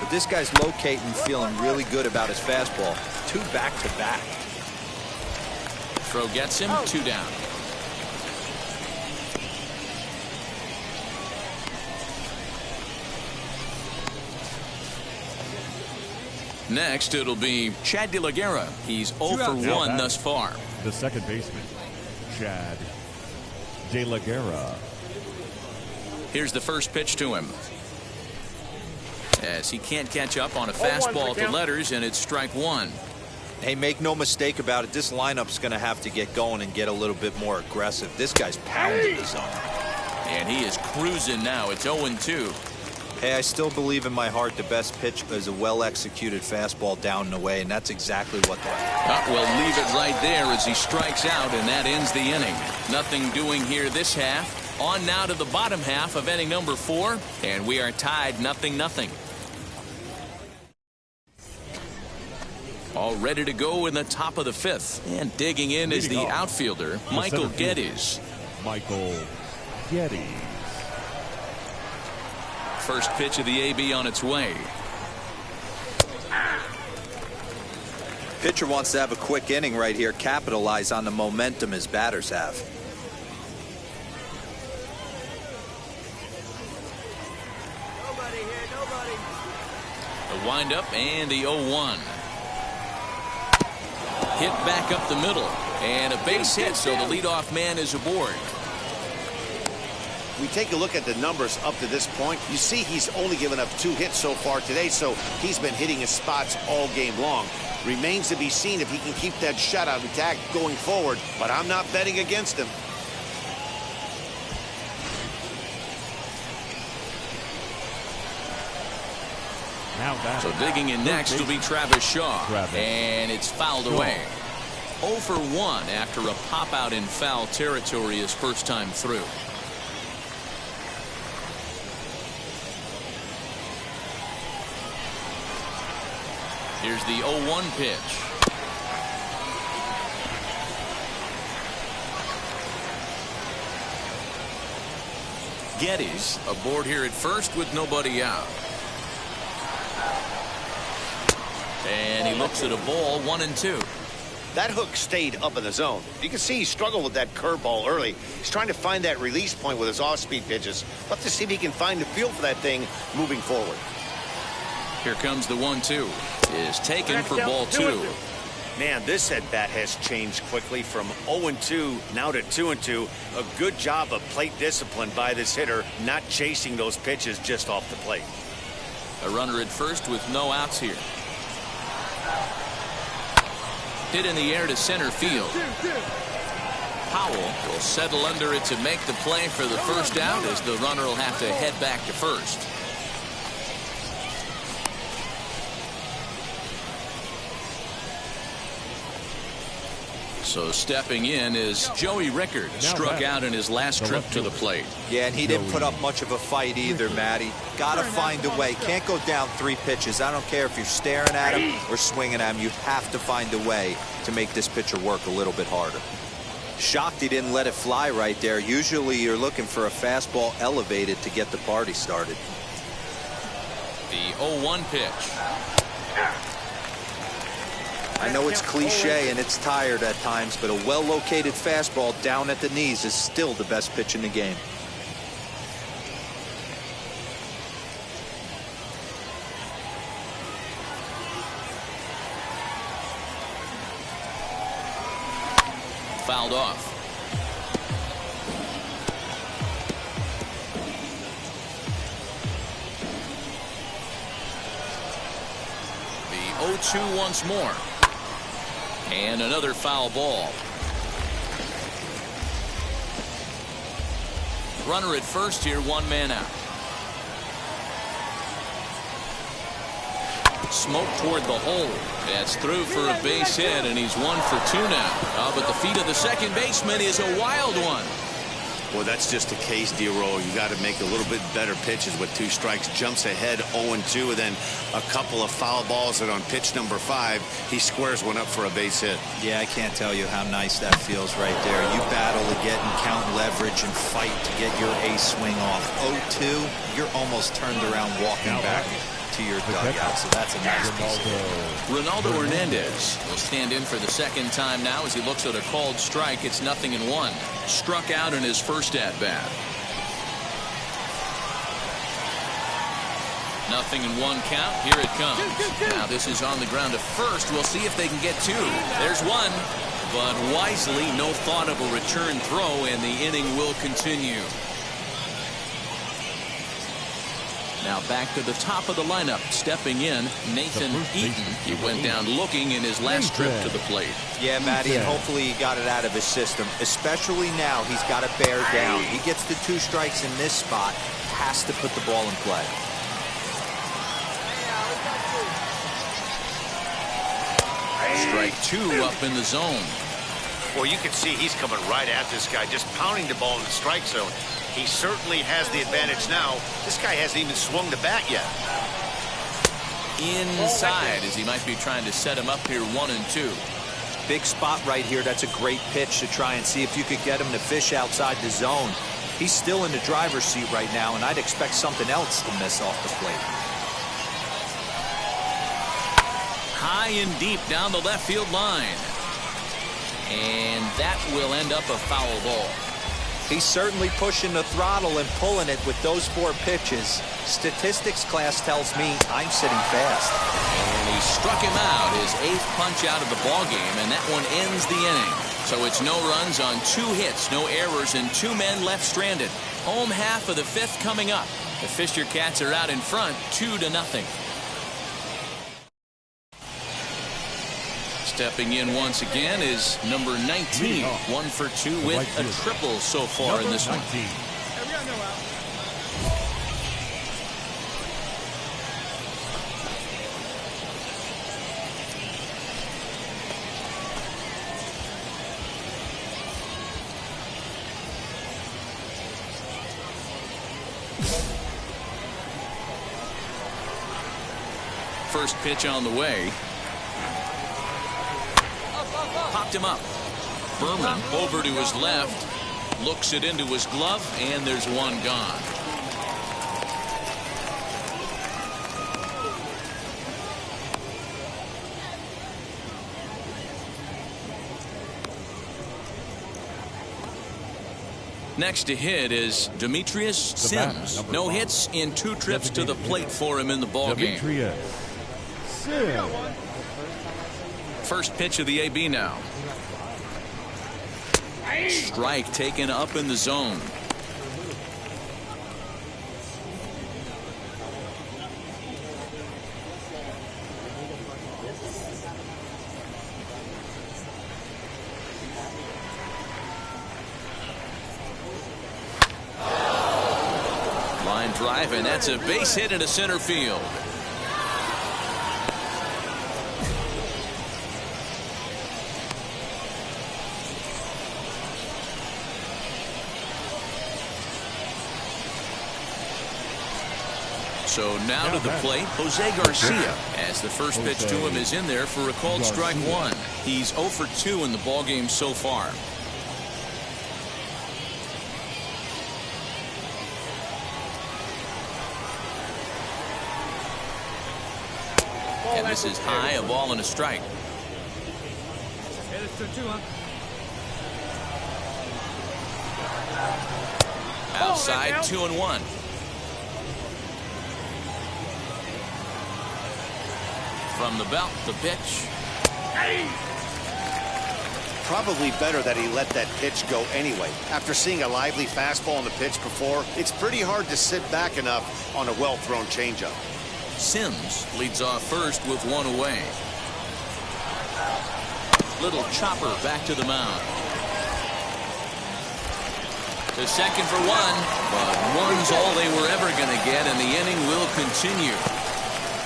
But this guy's locating, feeling really good about his fastball. 2 back-to-back. Throw gets him, 2 down. Next, it'll be Chad De La Guerra. He's 0 for 1 thus far. The second baseman, Chad De La Guerra. Here's the first pitch to him. As he can't catch up on a fastball at the letters, and it's strike 1. Hey, make no mistake about it. This lineup's going to have to get going and get a little bit more aggressive. This guy's pounding the zone. And he is cruising now. It's 0-2. Hey, I still believe in my heart the best pitch is a well-executed fastball down and away, and that's exactly what that is. We'll leave it right there as he strikes out, and that ends the inning. Nothing doing here this half. On now to the bottom half of inning number 4, and we are tied 0-0. All ready to go in the top of the 5th. And digging in is the outfielder, Michael Geddes. Michael Geddes. First pitch of the AB on its way. Pitcher wants to have a quick inning right here, capitalize on the momentum his batters have. Nobody here, nobody. The windup and the 0-1. Hit back up the middle, and a base hit, so the leadoff man is aboard. We take a look at the numbers up to this point. You see he's only given up 2 hits so far today, so he's been hitting his spots all game long. Remains to be seen if he can keep that shutout intact going forward, but I'm not betting against him. So digging in next will be Travis Shaw. And it's fouled away. 0 for 1 after a pop out in foul territory his first time through. Here's the 0-1 pitch. Geddes aboard here at first with nobody out. And he looks at a ball, 1-2. That hook stayed up in the zone. You can see he struggled with that curveball early. He's trying to find that release point with his off-speed pitches. Let's to see if he can find the feel for that thing moving forward. Here comes the 1-2. Is taken for ball 2. Man, this at-bat has changed quickly from 0-2 now to 2-2. A good job of plate discipline by this hitter, not chasing those pitches just off the plate. A runner at first with no outs here. Hit in the air to center field. Powell will settle under it to make the play for the first out, as the runner will have to head back to first. So stepping in is Joey Rickard, struck out in his last trip to the plate. Yeah, and he didn't put up much of a fight either, Matty. Got to find a way. Can't go down 3 pitches. I don't care if you're staring at him or swinging at him. You have to find a way to make this pitcher work a little bit harder. Shocked he didn't let it fly right there. Usually you're looking for a fastball elevated to get the party started. The 0-1 pitch. I know it's cliche and it's tired at times, but a well-located fastball down at the knees is still the best pitch in the game. Fouled off. 0-2 once more. And another foul ball. Runner at first here, 1 man out. Smoke toward the hole. That's through for a base hit, and he's 1 for 2 now. But the feet of the second baseman is a wild one. Well, that's just a case, D-Roll. You got to make a little bit better pitches with 2 strikes. Jumps ahead 0-2, and then a couple of foul balls, and on pitch number 5, he squares one up for a base hit. Yeah, I can't tell you how nice that feels right there. You battle to get and count leverage and fight to get your ace swing off. 0-2, you're almost turned around walking back to your dugout, so that's a nice piece of it. Ronaldo Hernandez will stand in for the second time now as he looks at a called strike. It's 0-1. Struck out in his first at-bat. 0-1 count. Here it comes. Now this is on the ground to first. We'll see if they can get 2. There's 1. But wisely, no thought of a return throw, and the inning will continue. Now back to the top of the lineup. Stepping in, Nathan Eaton. He went down looking in his last trip to the plate. Yeah, Matty, and hopefully he got it out of his system. Especially now, he's got to bear down. He gets the 2 strikes in this spot. Has to put the ball in play. Strike 2 up in the zone. Well, you can see he's coming right at this guy, just pounding the ball in the strike zone. He certainly has the advantage now. This guy hasn't even swung the bat yet. Inside, as he might be trying to set him up here 1-2. Big spot right here. That's a great pitch to try and see if you could get him to fish outside the zone. He's still in the driver's seat right now, and I'd expect something else to miss off the plate. High and deep down the left field line. And that will end up a foul ball. He's certainly pushing the throttle and pulling it with those 4 pitches. Statistics class tells me I'm sitting fast. And he struck him out, his 8th punch out of the ball game, and that one ends the inning. So it's no runs on 2 hits, no errors, and 2 men left stranded. Home half of the 5th coming up. The Fisher Cats are out in front, 2-0. Stepping in once again is number 19. 1 for 2 with a triple so far in this one. First pitch on the way. Popped him up. Berman over to his left. Looks it into his glove, and there's 1 gone. Next to hit is Demetrius Sims. No hits in 2 trips to the plate for him in the ball game. First pitch of the AB now. Strike taken up in the zone. Line drive, and that's a base hit into center field. So now to the plate, Jose Garcia, as the first pitch to him is in there for a called strike 1. He's 0 for 2 in the ballgame so far. And this is high, a ball and a strike. Outside, 2-1. From the belt, the pitch. Probably better that he let that pitch go anyway. After seeing a lively fastball on the pitch before, it's pretty hard to sit back enough on a well-thrown changeup. Sims leads off first with one away. Little chopper back to the mound. To second for one, but one's all they were ever going to get, and the inning will continue.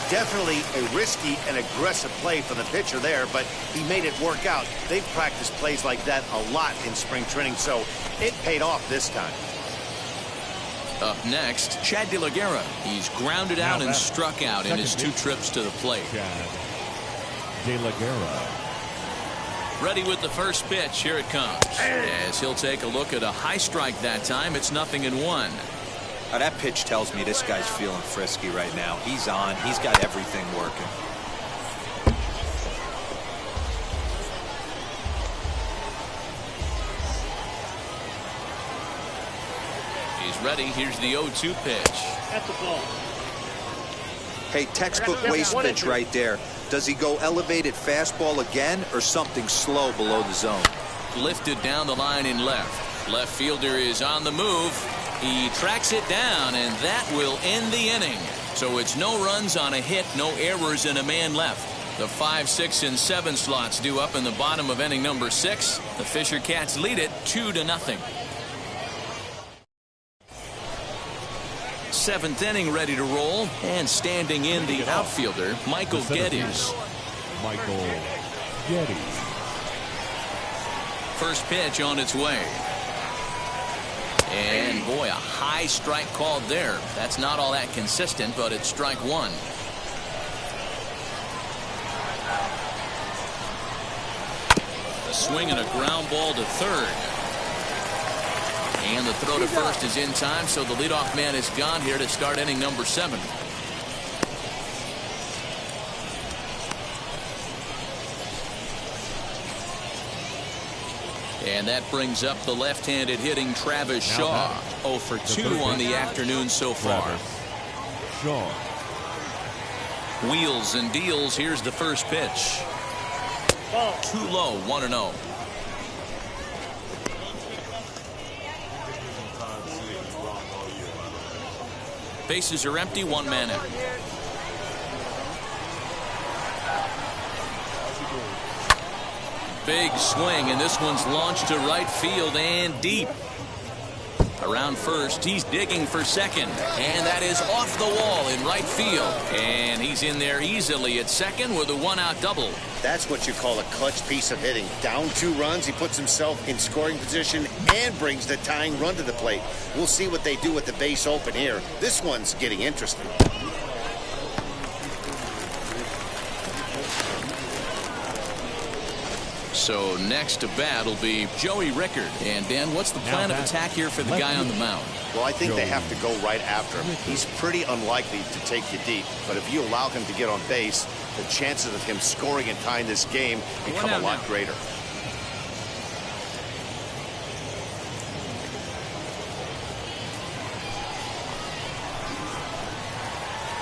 Definitely a risky and aggressive play for the pitcher there, but he made it work out. They've practiced plays like that a lot in spring training, so it paid off this time. Up next, Chad De La Guerra. He's grounded out and struck out in his 2 trips to the plate. Chad De La Guerra. Ready with the first pitch. Here it comes. As he'll take a look at a high strike that time. It's 0-1. Now that pitch tells me this guy's feeling frisky right now. He's on. He's got everything working. He's ready. Here's the 0-2 pitch. At the ball. Hey, textbook waste pitch right there. Does he go elevated fastball again or something slow below the zone? Lifted down the line in left. Left fielder is on the move. He tracks it down, and that will end the inning. So it's no runs on a hit, no errors, and a man left. The 5, 6, and 7 slots due up in the bottom of inning number 6. The Fisher Cats lead it 2-0. 7th inning ready to roll, and standing in the outfielder, Michael Geddes. Michael Geddes. First pitch on its way. And boy, a high strike called there. That's not all that consistent, but it's strike 1. A swing and a ground ball to third. And the throw to first is in time, so the leadoff man is gone here to start inning number 7. And that brings up the left-handed hitting Travis Shaw. 0 for 2 on the afternoon so far. Shaw. Wheels and deals. Here's the first pitch. Too low, 1-0. Bases are empty, 1 man out. Big swing, and this one's launched to right field and deep. Around first, he's digging for second, and that is off the wall in right field. And he's in there easily at second with a 1-out double. That's what you call a clutch piece of hitting. Down 2 runs, he puts himself in scoring position and brings the tying run to the plate. We'll see what they do with the base open here. This one's getting interesting. So next to bat will be Joey Rickard. And Dan, what's the plan of attack here for the guy on the mound? Well, I think they have to go right after him. He's pretty unlikely to take you deep, but if you allow him to get on base, the chances of him scoring and tying this game become a lot greater.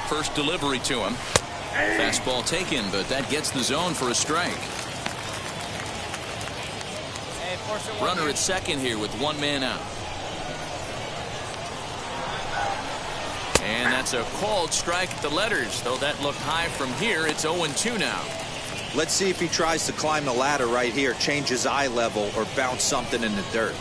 First delivery to him. Fastball taken, but that gets the zone for a strike. Runner at second here with 1 man out. And that's a called strike at the letters, though that looked high from here. It's 0-2 now. Let's see if he tries to climb the ladder right here, change his eye level, or bounce something in the dirt.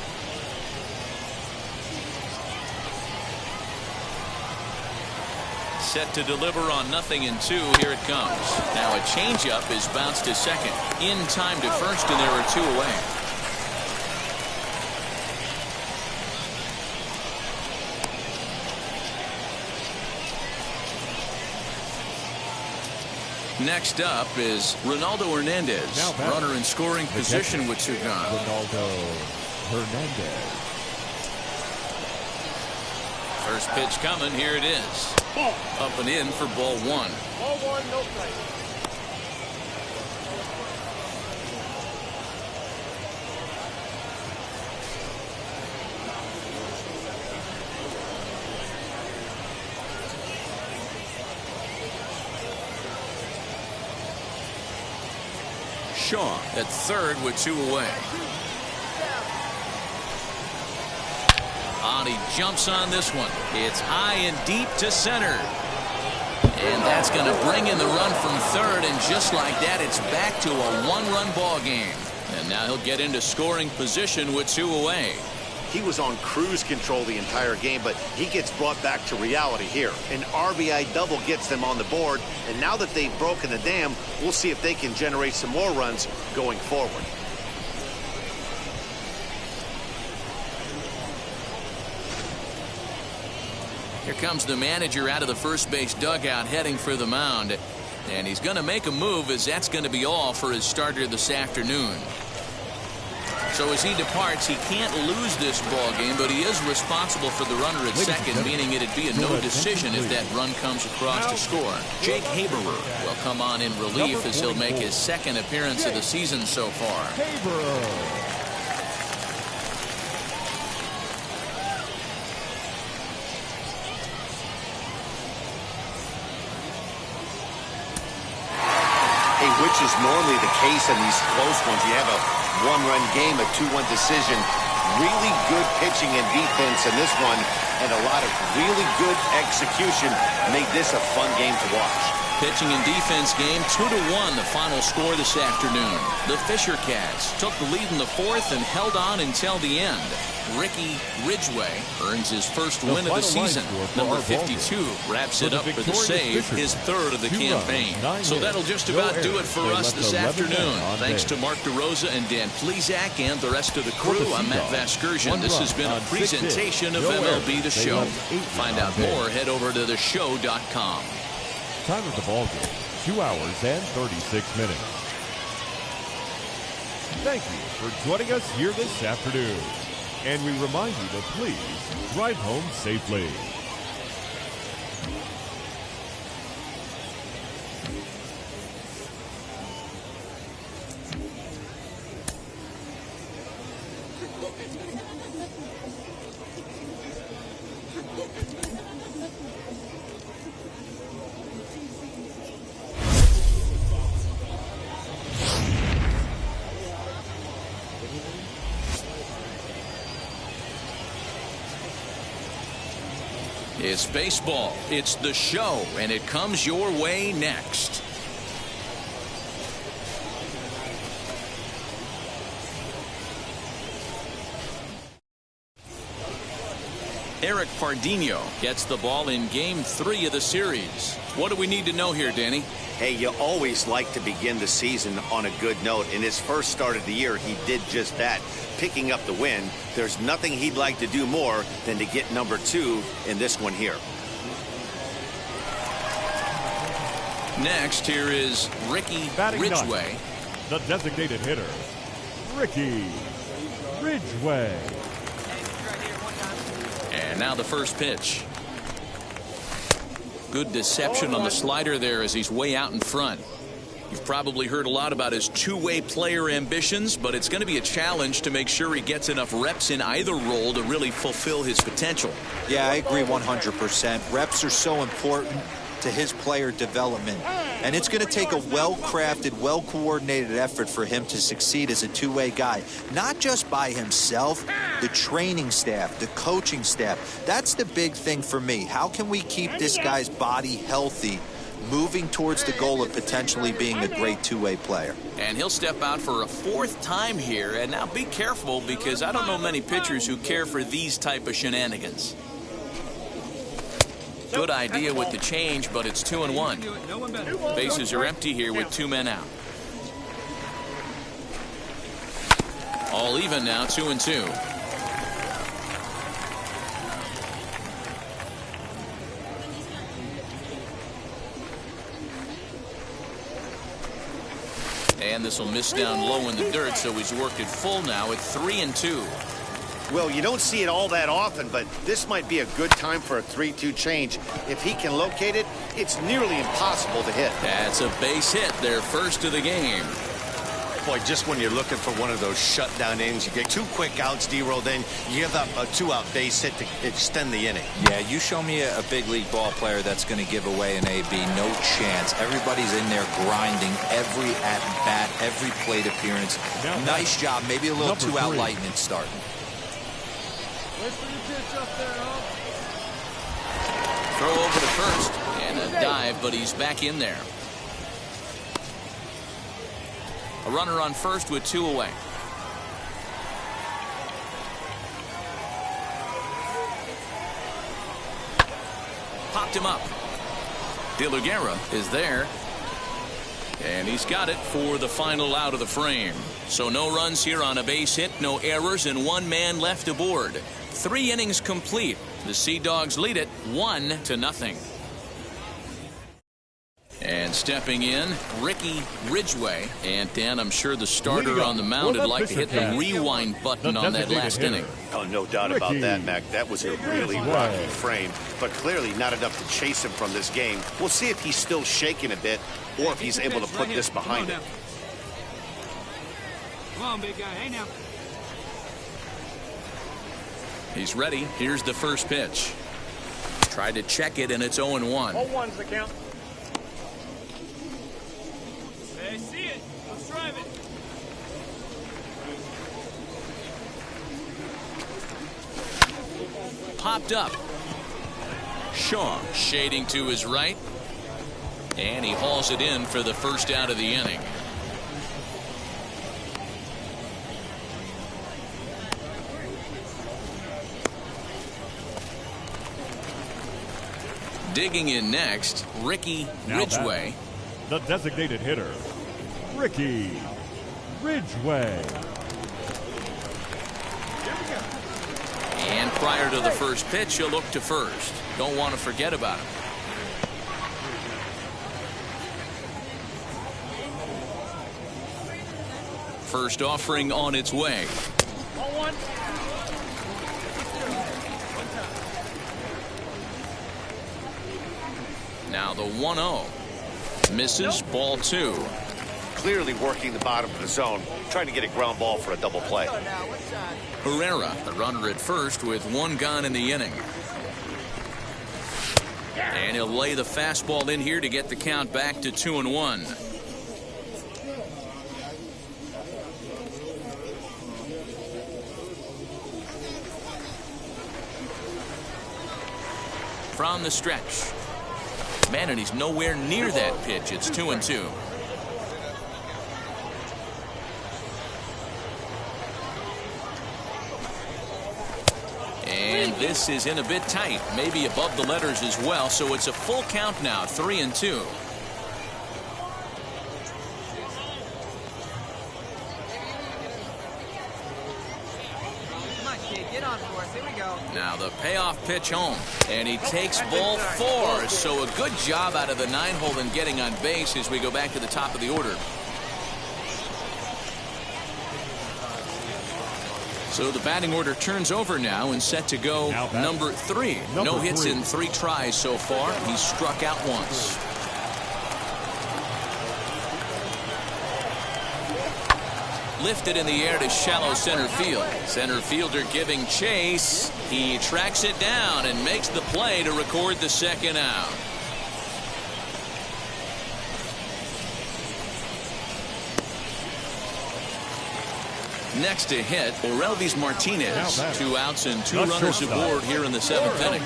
Set to deliver on 0-2. Here it comes. Now a changeup is bounced to second. In time to first, and there are 2 away. Next up is Ronaldo Hernandez. Runner in scoring position with 2 gone. Ronaldo Hernandez. First pitch coming. Here it is. Up and in for ball 1. Ball 1, no strike. Shaw at third with 2 away. And he jumps on this one. It's high and deep to center. And That's going to bring in the run from third, and just like that, it's back to a one-run ball game. And now he'll get into scoring position with 2 away. He was on cruise control the entire game, but he gets brought back to reality here. An RBI double gets them on the board, and now that they've broken the dam, we'll see if they can generate some more runs going forward. Here comes the manager out of the first base dugout heading for the mound. And he's going to make a move, as that's going to be all for his starter this afternoon. So as he departs, he can't lose this ball game, but he is responsible for the runner at second, meaning it'd be a no decision if that run comes across to score. Jake Haberer will come on in relief as he'll make his second appearance of the season so far. Which is normally the case in these close ones. You have a one-run game, a 2-1 decision. Really good pitching and defense in this one, and a lot of really good execution made this a fun game to watch. Pitching and defense game, 2-1 the final score this afternoon. The Fisher Cats took the lead in the fourth and held on until the end. Rickey Ridgway earns his first win of the season. Number 52 wraps it up for the save, his third of the campaign. So that'll just about do it for us this afternoon. Thanks to Mark DeRosa and Dan Plesac and the rest of the crew. I'm Matt Vasgersian. This has been a presentation of MLB The Show. Find out more, head over to theshow.com. Time of the ball game, 2 hours and 36 minutes. Thank you for joining us here this afternoon. And we remind you to please drive home safely. It's baseball, it's the show, and it comes your way next. Eric Pardinho gets the ball in Game 3 of the series. What do we need to know here, Danny? Hey, you always like to begin the season on a good note. In his first start of the year, he did just that, picking up the win. There's nothing he'd like to do more than to get number 2 in this one here. Next, here is Rickey Ridgway. The designated hitter, Rickey Ridgway. And now the first pitch. Good deception on the slider there as he's way out in front. You've probably heard a lot about his two-way player ambitions, but it's going to be a challenge to make sure he gets enough reps in either role to really fulfill his potential. Yeah, I agree 100%. Reps are so important to his player development, and it's going to take a well-crafted, well-coordinated effort for him to succeed as a two-way guy, not just by himself. The training staff, the coaching staff, that's the big thing for me. How can we keep this guy's body healthy, moving towards the goal of potentially being a great two-way player? And he'll step out for a fourth time here, and now be careful, because I don't know many pitchers who care for these type of shenanigans. Good idea with the change, but it's 2-1. Bases are empty here with 2 men out. All even now, 2-2. And this will miss down low in the dirt, so he's worked it full now at 3-2. Well, you don't see it all that often, but this might be a good time for a 3-2 change. If he can locate it, it's nearly impossible to hit. That's a base hit, their first of the game. Boy, just when you're looking for one of those shutdown innings, you get 2 quick outs, D-roll, then you give up a 2-out base hit to extend the inning. Yeah, you show me a big league ball player that's going to give away an AB, no chance. Everybody's in there grinding every at-bat, every plate appearance. Nice job. Maybe a little 2-out lightning starting. Wait for your pitch up there, huh? Throw over to first, and A dive, but he's back in there. A runner on first with 2 away. Popped him up. De La Guerra is there. And he's got it for the final out of the frame. So no runs here on a base hit, no errors, and 1 man left aboard. 3 innings complete. The Sea Dogs lead it 1-0. And stepping in, Rickey Ridgway. And Dan, I'm sure the starter on the mound would like to hit the rewind button on that last inning. Oh, no doubt about that, Mac. That was a really rocky frame, but clearly not enough to chase him from this game. We'll see if he's still shaking a bit or if he's able to put this behind him. Come on, big guy. Hey, now. He's ready. Here's the first pitch. Tried to check it, and it's 0-1. 0-1's the count. Hey, see it. Let's drive it. Popped up. Shaw shading to his right. And he hauls it in for the first out of the inning. Digging in next, Rickey Ridgway. The designated hitter, Rickey Ridgway. And prior to the first pitch, he'll look to first. Don't want to forget about him. First offering on its way. 0-1. Now the 1-0. Misses, ball 2. Clearly working the bottom of the zone, trying to get a ground ball for a double play. Herrera, the runner at first with 1 gone in the inning. And he'll lay the fastball in here to get the count back to 2-1. From the stretch. Man, and he's nowhere near that pitch. It's 2-2. And this is in a bit tight, maybe above the letters as well, so it's a full count now, 3-2. Come on, kid. Get on for us. Here we go. Now the payoff pitch home, and he takes ball 4, so a good job out of the 9-hole in getting on base as we go back to the top of the order. So the batting order turns over now and set to go number 3. No hits in 3 tries so far. He's struck out once. Lifted in the air to shallow center field. Center fielder giving chase. He tracks it down and makes the play to record the second out. Next to hit, Orelvis Martinez. 2 outs and 2 runners aboard here in the 7th inning.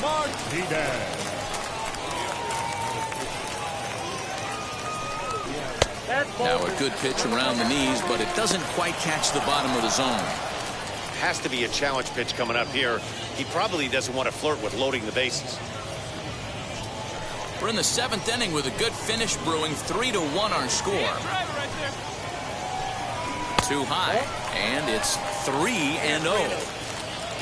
Martinez. Now a good pitch around the knees, but it doesn't quite catch the bottom of the zone. Has to be a challenge pitch coming up here. He probably doesn't want to flirt with loading the bases. We're in the 7th inning with a good finish brewing. 3-1 our score. Too high, and it's 3-0.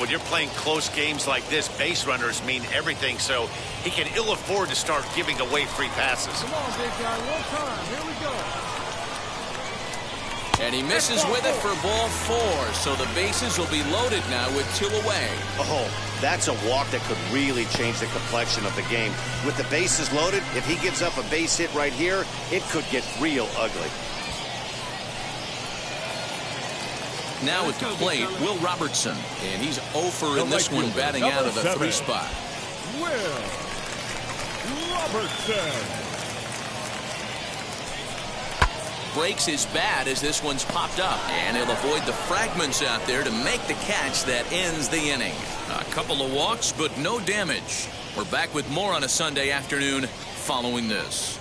When you're playing close games like this, base runners mean everything, so he can ill afford to start giving away free passes. Come on, big guy. One time. Here we go. And he misses with it for ball 4, so the bases will be loaded now with 2 away. Oh, that's a walk that could really change the complexion of the game. With the bases loaded, if he gives up a base hit right here, it could get real ugly. Now at the plate, Will Robertson, and he's 0 in this one, batting out of the 3 spot. Will Robertson. Breaks his bat as this one's popped up, and he'll avoid the fragments out there to make the catch that ends the inning. A couple of walks, but no damage. We're back with more on a Sunday afternoon following this.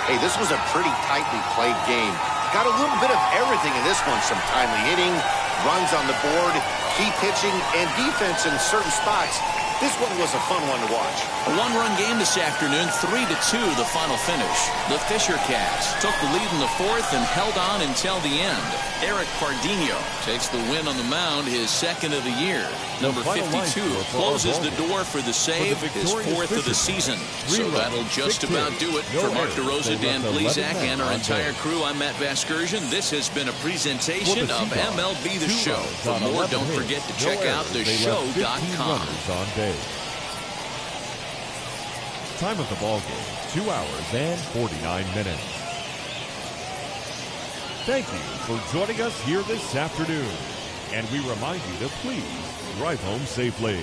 Hey, this was a pretty tightly played game. Got a little bit of everything in this one. Some timely hitting, runs on the board, key pitching, and defense in certain spots. This one was a fun one to watch. A one-run game this afternoon, 3-2 the final finish. The Fisher Cats took the lead in the fourth and held on until the end. Eric Pardinho takes the win on the mound, his second of the year. Number 52 closes the door for the save, his fourth of the season. So that'll just about do it. For Mark DeRosa, Dan Plesac, and our entire crew, I'm Matt Vasgersian. This has been a presentation of MLB The Show. For more, don't forget to check out theshow.com. Time of the ball game, 2 hours and 49 minutes. Thank you for joining us here this afternoon, and we remind you to please drive home safely.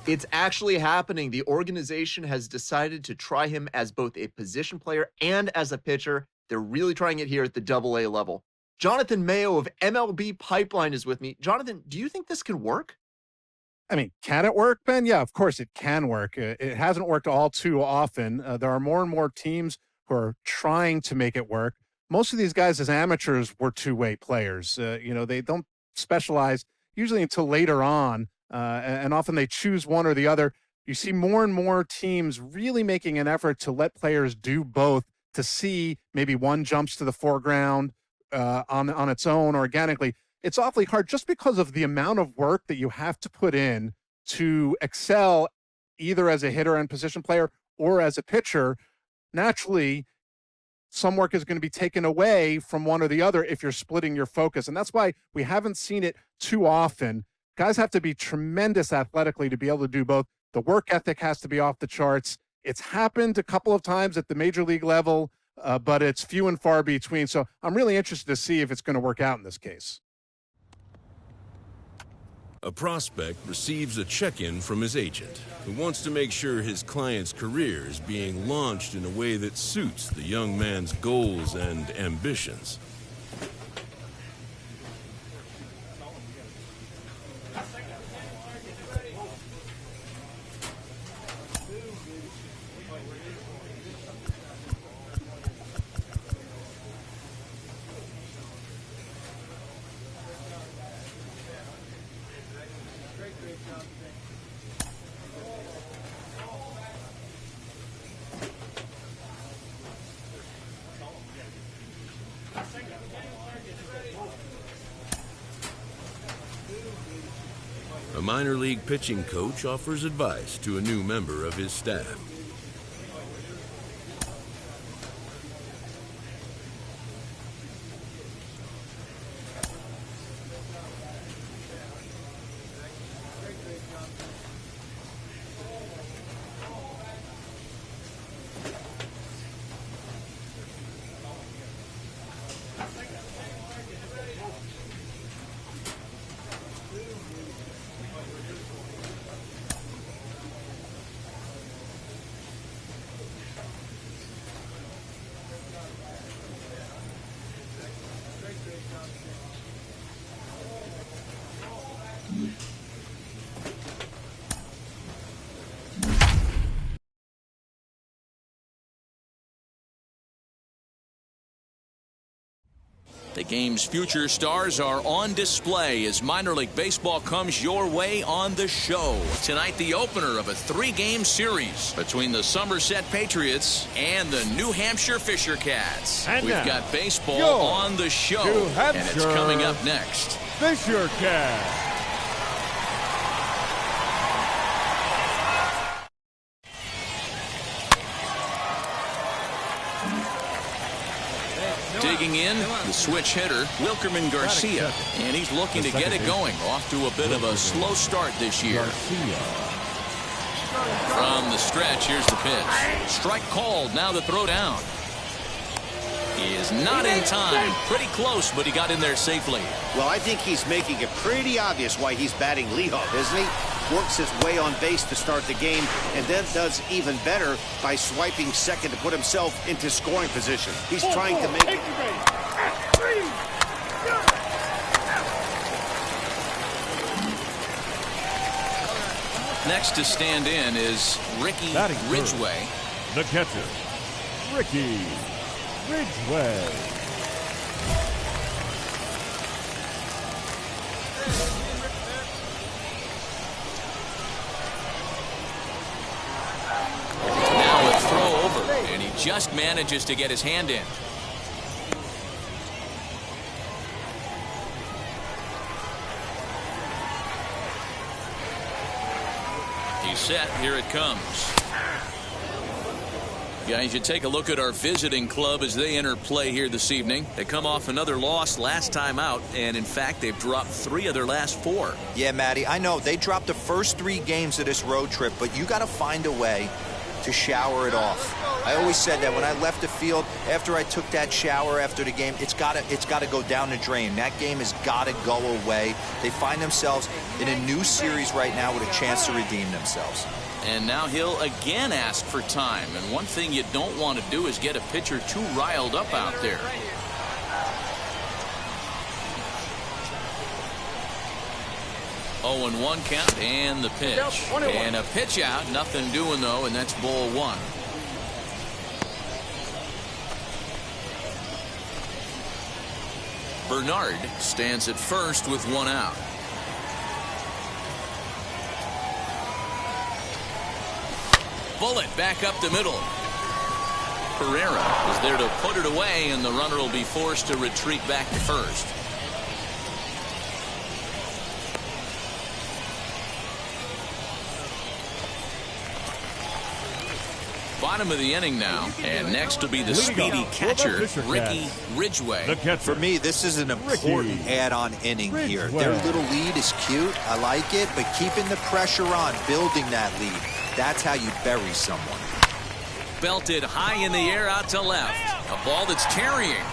It's actually happening. The organization has decided to try him as both a position player and as a pitcher. They're really trying it here at the Double-A level. Jonathan Mayo of MLB Pipeline is with me. Jonathan, do you think this can work? I mean, can it work, Ben? Yeah, of course it can work. It hasn't worked all too often. There are more and more teams who are trying to make it work. Most of these guys as amateurs were two-way players. They don't specialize usually until later on, and often they choose one or the other. You see more and more teams really making an effort to let players do both, to see maybe one jumps to the foreground on its own organically. It's awfully hard just because of the amount of work that you have to put in to excel either as a hitter and position player or as a pitcher. Naturally, some work is going to be taken away from one or the other if you're splitting your focus. And that's why we haven't seen it too often. Guys have to be tremendous athletically to be able to do both. The work ethic has to be off the charts. It's happened a couple of times at the major league level, but it's few and far between. So I'm really interested to see if it's going to work out in this case. A prospect receives a check-in from his agent, who wants to make sure his client's career is being launched in a way that suits the young man's goals and ambitions. minor league pitching coach offers advice to a new member of his staff. The game's future stars are on display as minor league baseball comes your way on the show. Tonight, the opener of a 3-game series between the Somerset Patriots and the New Hampshire Fisher Cats. And We've now, got baseball your on the show, New and it's Hampshire coming up next. Fisher Cats. Digging in, the switch hitter, Wilkerman Garcia, and he's looking to get it going. Off to a bit of a slow start this year. From the stretch, here's the pitch. Strike called, now the throw down. He is not in time. Pretty close, but he got in there safely. Well, I think he's making it pretty obvious why he's batting leadoff, isn't he? Works his way on base to start the game, and then does even better by swiping second to put himself into scoring position. He's trying to make... Next to stand in is Rickey Ridgway. The catcher, Rickey Ridgway. Now a throw over, and he just manages to get his hand in. He's set. Here it comes. Guys, you take a look at our visiting club as they enter play here this evening. They come off another loss last time out, and in fact, they've dropped 3 of their last 4. Yeah, Matty, I know they dropped the first 3 games of this road trip, but you got to find a way to shower it off. I always said that when I left the field, after I took that shower after the game, it's got to go down the drain. That game has got to go away. They find themselves in a new series right now with a chance to redeem themselves. And now he'll again ask for time. And one thing you don't want to do is get a pitcher too riled up out there. Oh, and 1 count, and the pitch. And a pitch out, nothing doing though, and that's ball 1. Bernard stands at first with 1 out. Bullet back up the middle. Pereira is there to put it away, and the runner will be forced to retreat back to first. Bottom of the inning now, and next will be the speedy catcher, Rickey Ridgway. For me, this is an important add-on inning here. Their little lead is cute. I like it, but keeping the pressure on, building that lead, that's how you bury someone. Belted high in the air out to left. A ball that's carrying.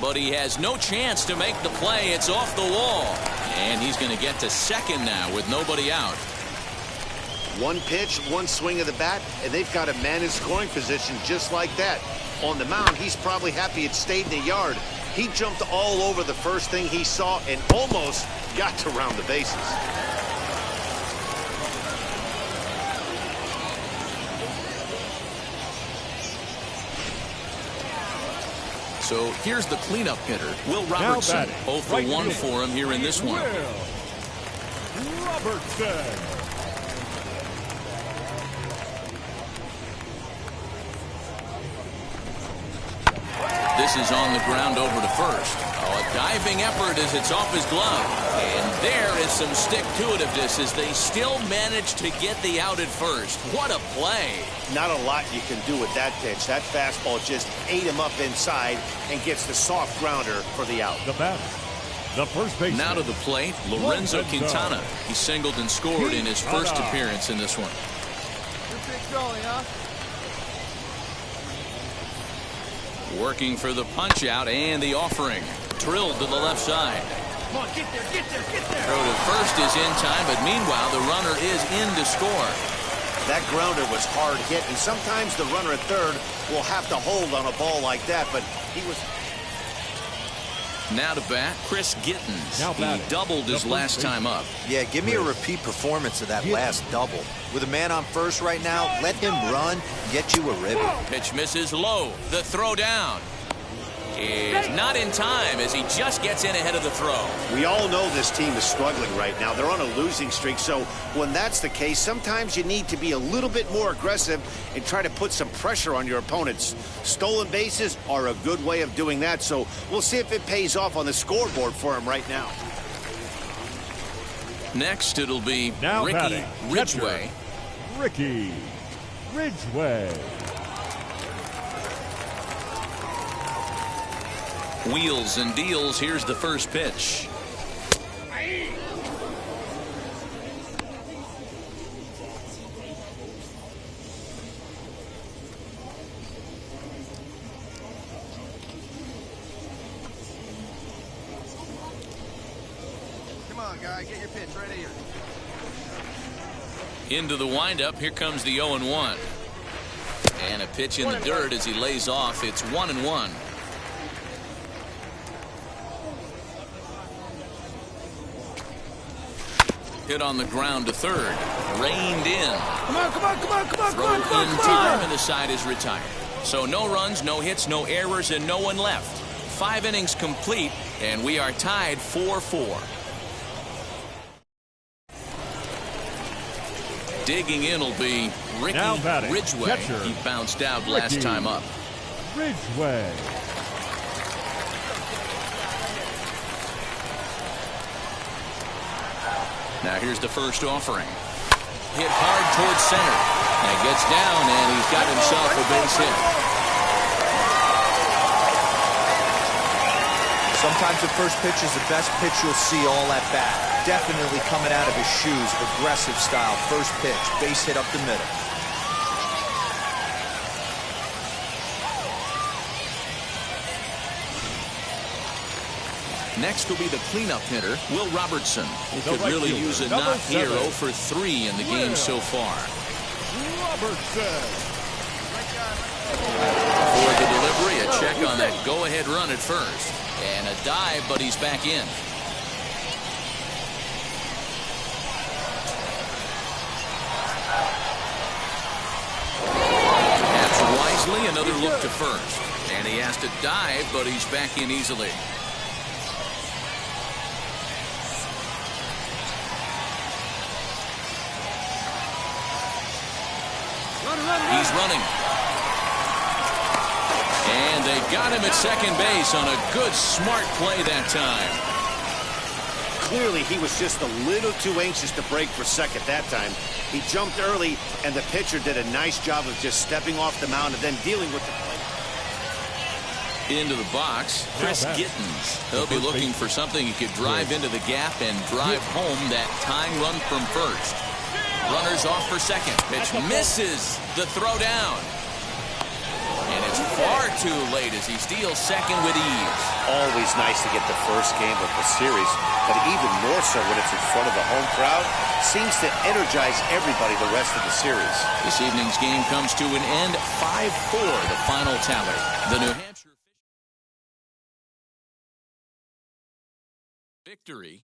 But he has no chance to make the play. It's off the wall. And he's going to get to second now with nobody out. 1 pitch, 1 swing of the bat, and they've got a man in scoring position just like that. On the mound, he's probably happy it stayed in the yard. He jumped all over the first thing he saw and almost got to round the bases. So here's the cleanup hitter, Will Robertson. 0 for 1 for him here in this one. Robertson. This is on the ground over to first. Oh, Diving effort as it's off his glove. And there is some stick-to-itiveness as they still manage to get the out at first. What a play. Not a lot you can do with that pitch. That fastball just ate him up inside and gets the soft grounder for the out. The batter, the first baseman. Now to the plate, Lorenzo Quintana. He singled and scored in his first appearance in this one. Good big goalie, huh? Working for the punch out and the offering. Drilled to the left side. Come on, get there, get there, get there. Throw to first is in time, but meanwhile the runner is in to score. That grounder was hard hit, and sometimes the runner at third will have to hold on a ball like that, but he was... Now to bat, Chris Gittens. Now he doubled his last time up. Yeah, give me a repeat performance of that last double. With a man on first right now, let him run, get you a ribbon. Pitch misses low. The throw down is not in time as he just gets in ahead of the throw. We all know this team is struggling right now. They're on a losing streak, so when that's the case, sometimes you need to be a little bit more aggressive and try to put some pressure on your opponents. Stolen bases are a good way of doing that, so we'll see if it pays off on the scoreboard for him right now. Next, it'll be Now Rickey batting, Ridgway. Rickey Ridgway. Wheels and deals. Here's the first pitch. Come on, guy, get your pitch right here. Into the windup. Here comes the 0-1. And a pitch in the dirt as he lays off. It's 1-1. Hit on the ground to third. Reined in. Come on, come on, come on, come on, Throw come on, come on, in come time, on. and the side is retired. So no runs, no hits, no errors, and no one left. 5 innings complete, and we are tied 4-4. Digging in will be Rickey Now batting, Ridgway. catcher, He bounced out last Rickey time up. Ridgway. Now here's the first offering. Hit hard towards center. And gets down, and he's got himself a base hit. Sometimes the first pitch is the best pitch you'll see all at bat. Definitely coming out of his shoes, aggressive style. First pitch, base hit up the middle. Next will be the cleanup hitter, Will Robertson. He The could right really fielder, use a number knock here. 7. 0 for 3 in the game so far. Robertson. For the delivery, a check on that go-ahead run at first. And a dive, but he's back in. Taps wisely, another look to first. And he has to dive, but he's back in easily. He's running. And they got him at second base on a good, smart play that time. Clearly, he was just a little too anxious to break for second that time. He jumped early, and the pitcher did a nice job of just stepping off the mound and then dealing with the play. Into the box, Chris Gittens. He'll be looking for something he could drive into the gap and drive home that tying run from first. Runners off for second. Pitch misses the throw down. And it's far too late as he steals second with ease. Always nice to get the first game of the series, but even more so when it's in front of the home crowd. Seems to energize everybody the rest of the series. This evening's game comes to an end, 5-4, the final tally. The New Hampshire victory.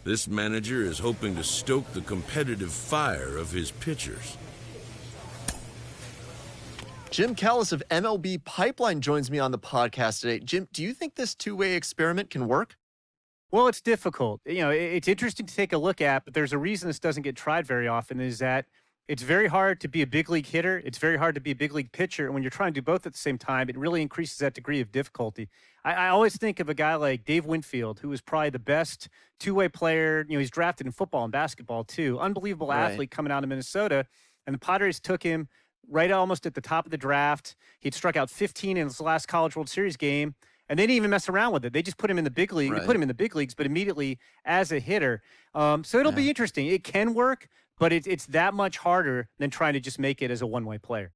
This manager is hoping to stoke the competitive fire of his pitchers. Jim Callis of MLB Pipeline joins me on the podcast today. Jim, do you think this two-way experiment can work? Well, it's difficult. You know, it's interesting to take a look at, but there's a reason this doesn't get tried very often, is that it's very hard to be a big league hitter. It's very hard to be a big league pitcher. And when you're trying to do both at the same time, it really increases that degree of difficulty. I always think of a guy like Dave Winfield, who was probably the best two-way player. You know, he's drafted in football and basketball too. Unbelievable athlete coming out of Minnesota. And the Padres took him right almost at the top of the draft. He'd struck out 15 in his last College World Series game. And they didn't even mess around with it. They just put him in the big league. They put him in the big leagues, but immediately as a hitter. So it'll be interesting. It can work, but it's that much harder than trying to just make it as a one-way player.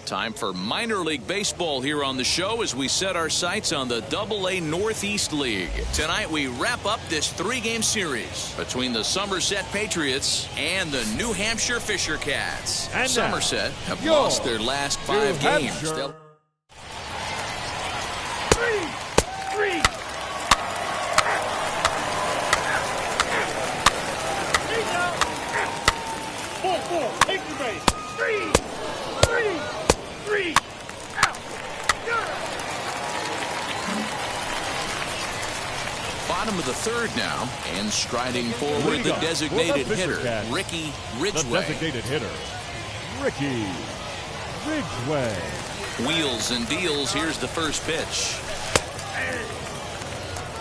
Time for minor league baseball here on the show as we set our sights on the AA Northeast League. Tonight we wrap up this three-game series between the Somerset Patriots and the New Hampshire Fisher Cats. And Somerset have lost their last 5 games. Three. 4-4. Take the base. Three. Out. Bottom of the third now, and striding forward the designated hitter, Rickey Ridgway. The designated hitter, Rickey Ridgway. Wheels and deals. Here's the first pitch.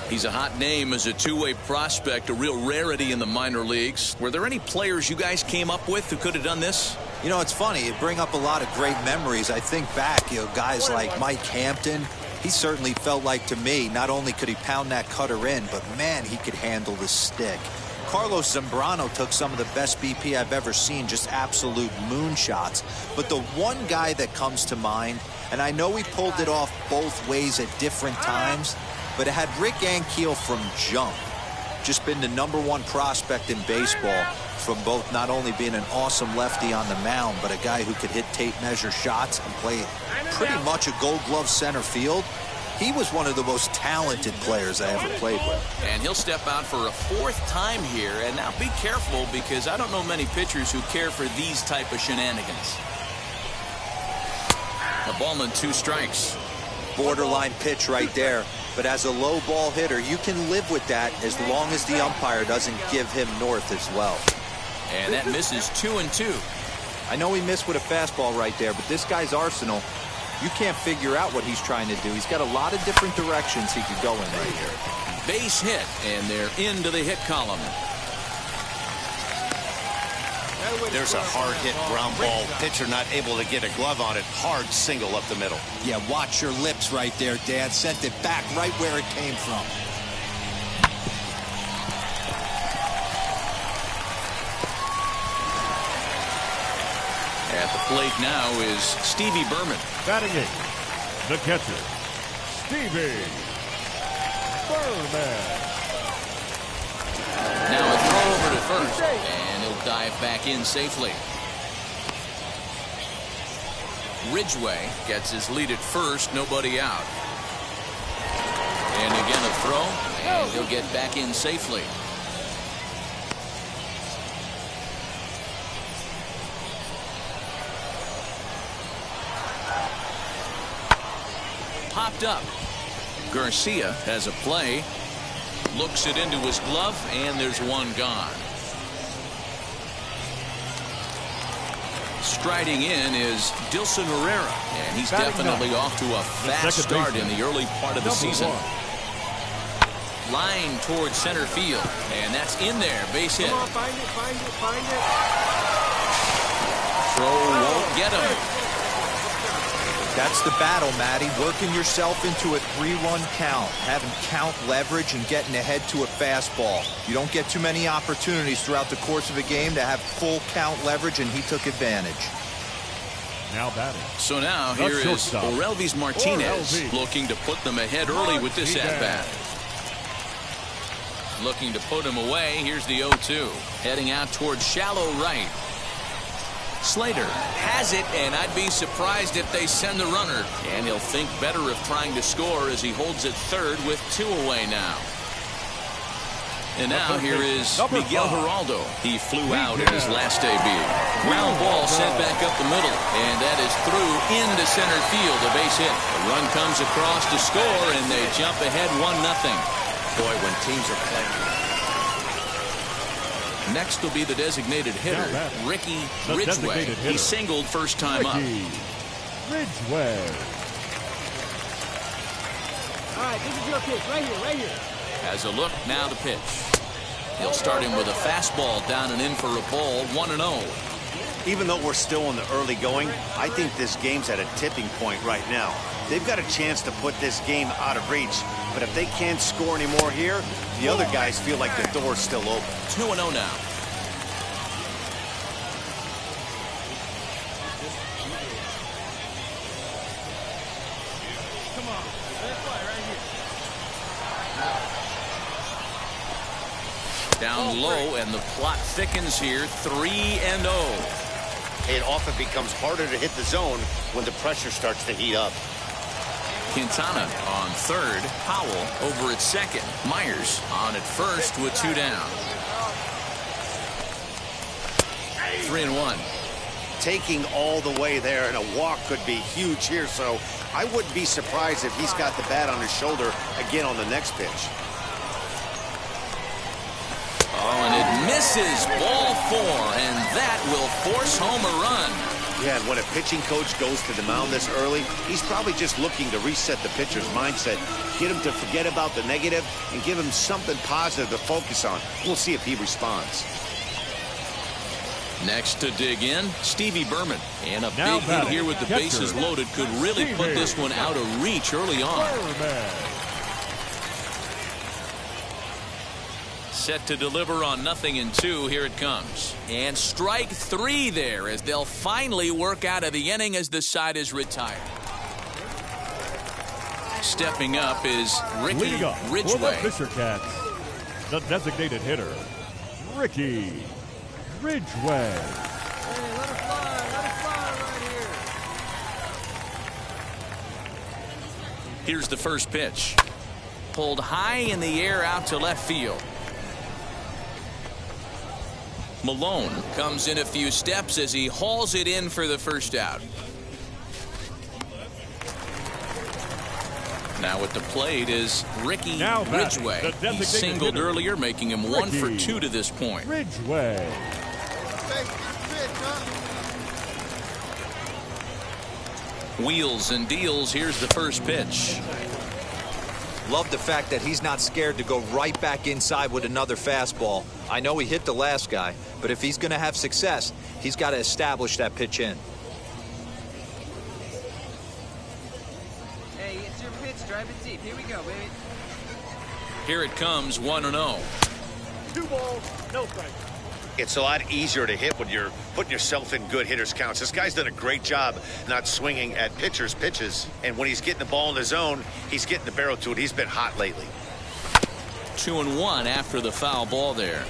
He's a hot name as a two-way prospect, a real rarity in the minor leagues. Were there any players you guys came up with who could have done this? You know, it's funny. It brings up a lot of great memories. I think back, you know, guys like Mike Hampton. He certainly felt like, to me, not only could he pound that cutter in, but, man, he could handle the stick. Carlos Zambrano took some of the best BP I've ever seen, just absolute moonshots. But the one guy that comes to mind, and I know he pulled it off both ways at different times, but it had Rick Ankiel from jump. Just been the #1 prospect in baseball, from both not only being an awesome lefty on the mound, but a guy who could hit tape measure shots and play pretty much a Gold Glove center field. He was one of the most talented players I ever played with. And he'll step out for a 4th time here. And now be careful, because I don't know many pitchers who care for these type of shenanigans. A ball and 2 strikes. Borderline pitch right there. But as a low ball hitter, you can live with that as long as the umpire doesn't give him north as well. And that misses 2-2. I know he missed with a fastball right there, but this guy's arsenal, you can't figure out what he's trying to do. He's got a lot of different directions he could go in right here. Base hit, and they're into the hit column. There's a hard hit ground ball. Pitcher not able to get a glove on it. Hard single up the middle. Yeah, watch your lips right there, Dad. Sent it back right where it came from. At the plate now is Stevie Berman. Batting eighth, the catcher, Stevie Berman. Now a throw over to first, and he'll dive back in safely. Ridgway gets his lead at first, nobody out. And again a throw, and he'll get back in safely. Popped up. Garcia has a play. Looks it into his glove, and there's one gone. Striding in is Dilson Herrera, and he's definitely off to a fast start in the early part of the season. Line towards center field, and that's in there. Base hit. Come on, find it. Throw won't get him. That's the battle, Matty. Working yourself into a 3-run count, having count leverage and getting ahead to a fastball. You don't get too many opportunities throughout the course of a game to have full count leverage, and he took advantage. Now batting. So now here is Orelvis Martinez looking to put them ahead early with this at-bat. Looking to put him away. Here's the 0-2. Heading out towards shallow right. Slater has it, and I'd be surprised if they send the runner. And he'll think better of trying to score as he holds it third with 2 away now. And now here is Miguel Geraldo. He flew out in his last debut. Ground ball sent back up the middle, and that is through into center field, a base hit. The run comes across to score, and they jump ahead 1-0. Boy, when teams are playing. Next will be the designated hitter, Rickey Ridgway. He singled first time up. Ridgway. All right, this is your pitch, right here. Has a look, now the pitch. He'll start him with a fastball down and in for a ball, 1-0. Even though we're still in the early going, I think this game's at a tipping point right now. They've got a chance to put this game out of reach, but if they can't score anymore here, the other guys feel like the door's still open. 2-0 now. Come on, let's play right here. Down low, and the plot thickens here, 3-0. It often becomes harder to hit the zone when the pressure starts to heat up. Quintana on third. Powell over at second. Myers on at first with 2 down. 3-1. Taking all the way there, and a walk could be huge here, so I wouldn't be surprised if he's got the bat on his shoulder again on the next pitch. Oh, and it misses. Ball 4, and that will force home a run. Yeah, and when a pitching coach goes to the mound this early, he's probably just looking to reset the pitcher's mindset, get him to forget about the negative, and give him something positive to focus on. We'll see if he responds. Next to dig in, Stevie Berman. And a big hit here with the bases loaded could really put this one out of reach early on. Set to deliver on 0-2. Here it comes. And strike 3 there as they'll finally work out of the inning as the side is retired. Stepping up is Rickey Ridgway. For the Fisher Cats, the designated hitter, Rickey Ridgway. Hey, let it fly right here. Here's the first pitch. Pulled high in the air out to left field. Malone comes in a few steps as he hauls it in for the first out. Now at the plate is Rickey Now batting, Ridgway. the He designated singled hitter, earlier, making him 1 for Rickey 2 to this point. Ridgway. Wheels and deals. Here's the first pitch. Love the fact that he's not scared to go right back inside with another fastball. I know he hit the last guy, but if he's going to have success, he's got to establish that pitch in. Hey, it's your pitch. Drive it deep. Here we go, baby. Here it comes, 1-0. 2 balls, no strikes. It's a lot easier to hit when you're putting yourself in good hitter's counts. This guy's done a great job not swinging at pitchers' pitches. And when he's getting the ball in the zone, he's getting the barrel to it. He's been hot lately. 2-1 after the foul ball there.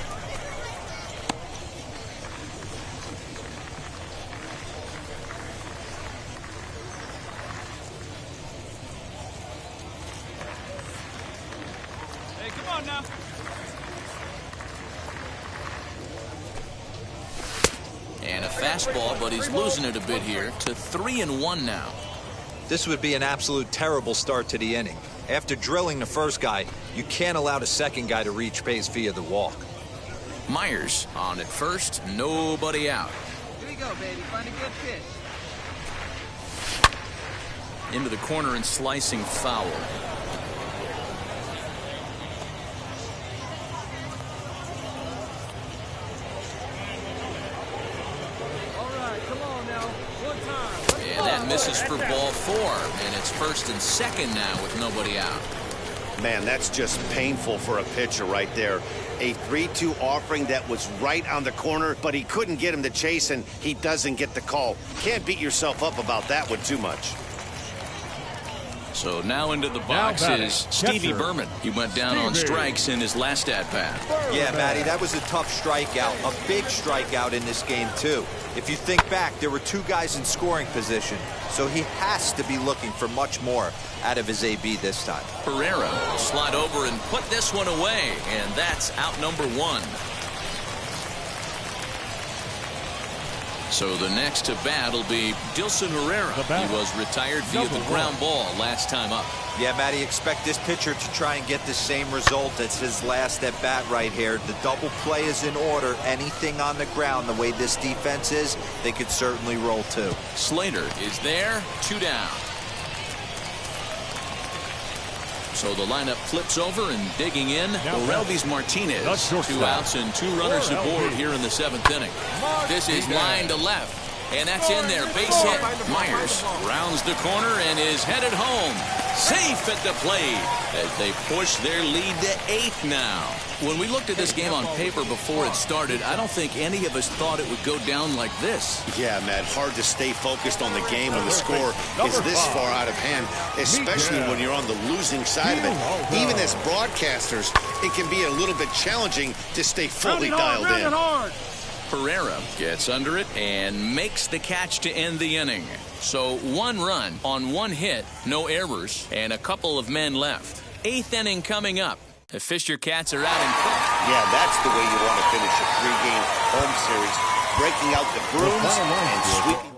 Hey, come on now. And a fastball, but he's losing it a bit here to 3-1 now. This would be an absolute terrible start to the inning. After drilling the first guy, you can't allow the second guy to reach base via the walk. Myers on at first, nobody out. Here we go, baby. Find a good pitch. Into the corner and slicing foul. And that misses for ball 4, and it's first and second now with nobody out. Man, that's just painful for a pitcher right there. A 3-2 offering that was right on the corner, but he couldn't get him to chase, and he doesn't get the call. Can't beat yourself up about that one too much. So now into the box is Stevie Berman. He went down on strikes in his last at-bat. Yeah, Matty, that was a tough strikeout, a big strikeout in this game, too. If you think back, there were 2 guys in scoring position, so he has to be looking for much more out of his AB this time. Pereira will slide over and put this one away, and that's out number 1. So the next to bat will be Dilson Herrera. He was retired via the ground ball last time up. Yeah, Matty, expect this pitcher to try and get the same result as his last at bat right here. The double play is in order. Anything on the ground, the way this defense is, they could certainly roll too. Slater is there, 2 down. So the lineup flips over and digging in, Orelvis Martinez. 2 outs and 2 runners aboard here in the 7th inning. This is line to left, and that's in there, base hit. Myers rounds the corner and is headed home. Safe at the plate as they push their lead to 8 now. When we looked at this game on paper before it started, I don't think any of us thought it would go down like this. Yeah, Matt, hard to stay focused on the game when the score is this far out of hand, especially when you're on the losing side of it. Even as broadcasters, it can be a little bit challenging to stay fully dialed in. Pereira gets under it and makes the catch to end the inning. So 1 run on 1 hit, no errors, and a couple of men left. 8th inning coming up. The Fisher Cats are out in front. Yeah, that's the way you want to finish a 3-game home series. Breaking out the brooms and sweeping.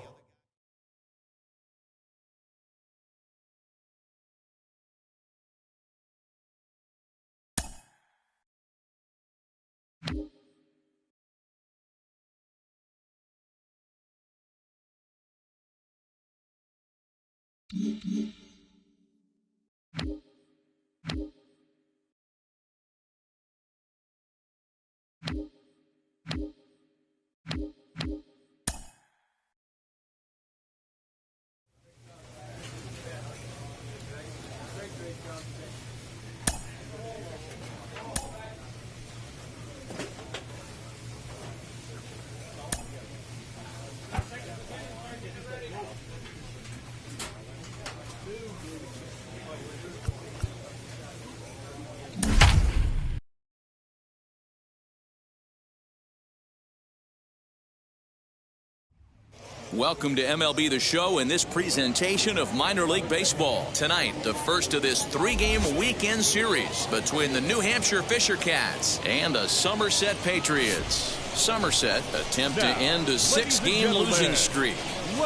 Welcome to MLB The Show and this presentation of minor league baseball. Tonight, the first of this 3-game weekend series between the New Hampshire Fisher Cats and the Somerset Patriots. Somerset attempt to end a 6-game losing streak.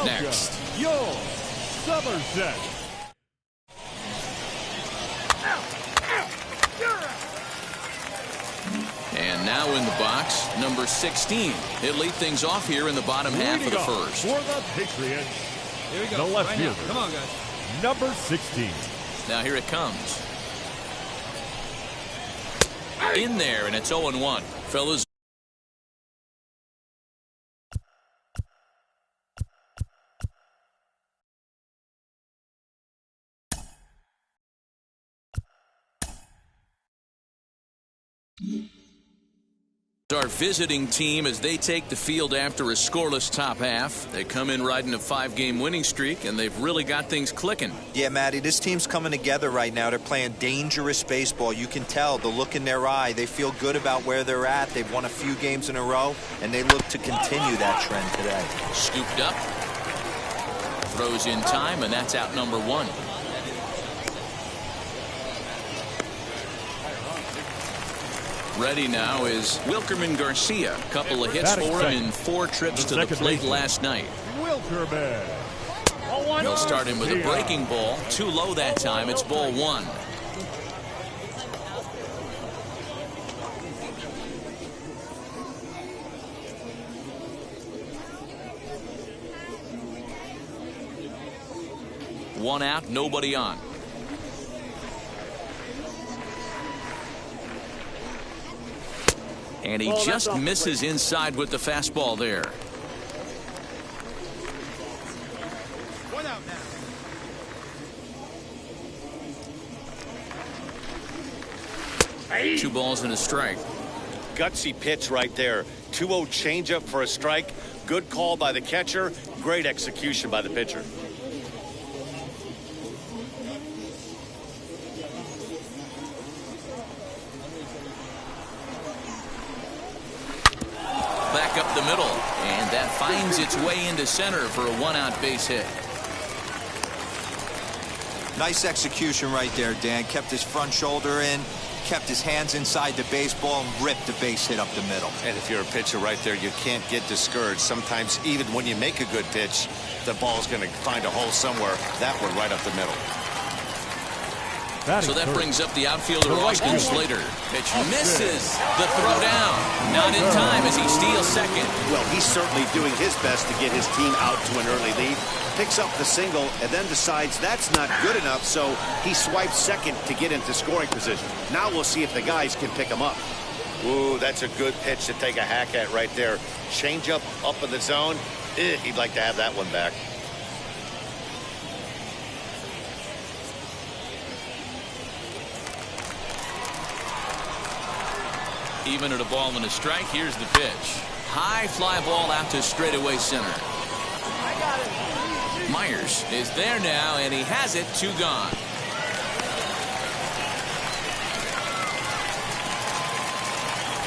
Next. Your Somerset. Now in the box, number 16. He'll lead things off here in the bottom half of the first. For the Patriots, Here we go. the left Right now. fielder, Come on, guys. number 16. Now here it comes. In there, and it's 0-1. Fellas. Our visiting team as they take the field after a scoreless top half. They come in riding a 5-game winning streak, and they've really got things clicking. Yeah, Matty, this team's coming together right now. They're playing dangerous baseball. You can tell the look in their eye. They feel good about where they're at. They've won a few games in a row, and they look to continue that trend today. Scooped up. Throws in time, and that's out number 1. Ready now is Wilkerman Garcia. Couple of hits for him in 4 trips to the plate last night. Wilkerman. He'll start him with a breaking ball. Too low that time. It's ball 1. One out, nobody on. And he just misses inside with the fastball there. One out now. 2 balls and a strike. Gutsy pitch right there. 2-0 changeup for a strike. Good call by the catcher. Great execution by the pitcher. Back up the middle, and that finds its way into center for a 1-out base hit. Nice execution right there, Dan. Kept his front shoulder in, kept his hands inside the baseball, and ripped the base hit up the middle. And if you're a pitcher right there, you can't get discouraged. Sometimes even when you make a good pitch, the ball's going to find a hole somewhere. That one right up the middle. So that brings up the outfielder, Austin Slater. Pitch misses. The throw down. Not in time as he steals second. Well, he's certainly doing his best to get his team out to an early lead. Picks up the single and then decides that's not good enough, so he swipes second to get into scoring position. Now we'll see if the guys can pick him up. Ooh, that's a good pitch to take a hack at right there. Changeup up in the zone. He'd like to have that one back. Even at a ball and a strike, here's the pitch. High fly ball out to straightaway center. Myers is there now, and he has it. 2 gone.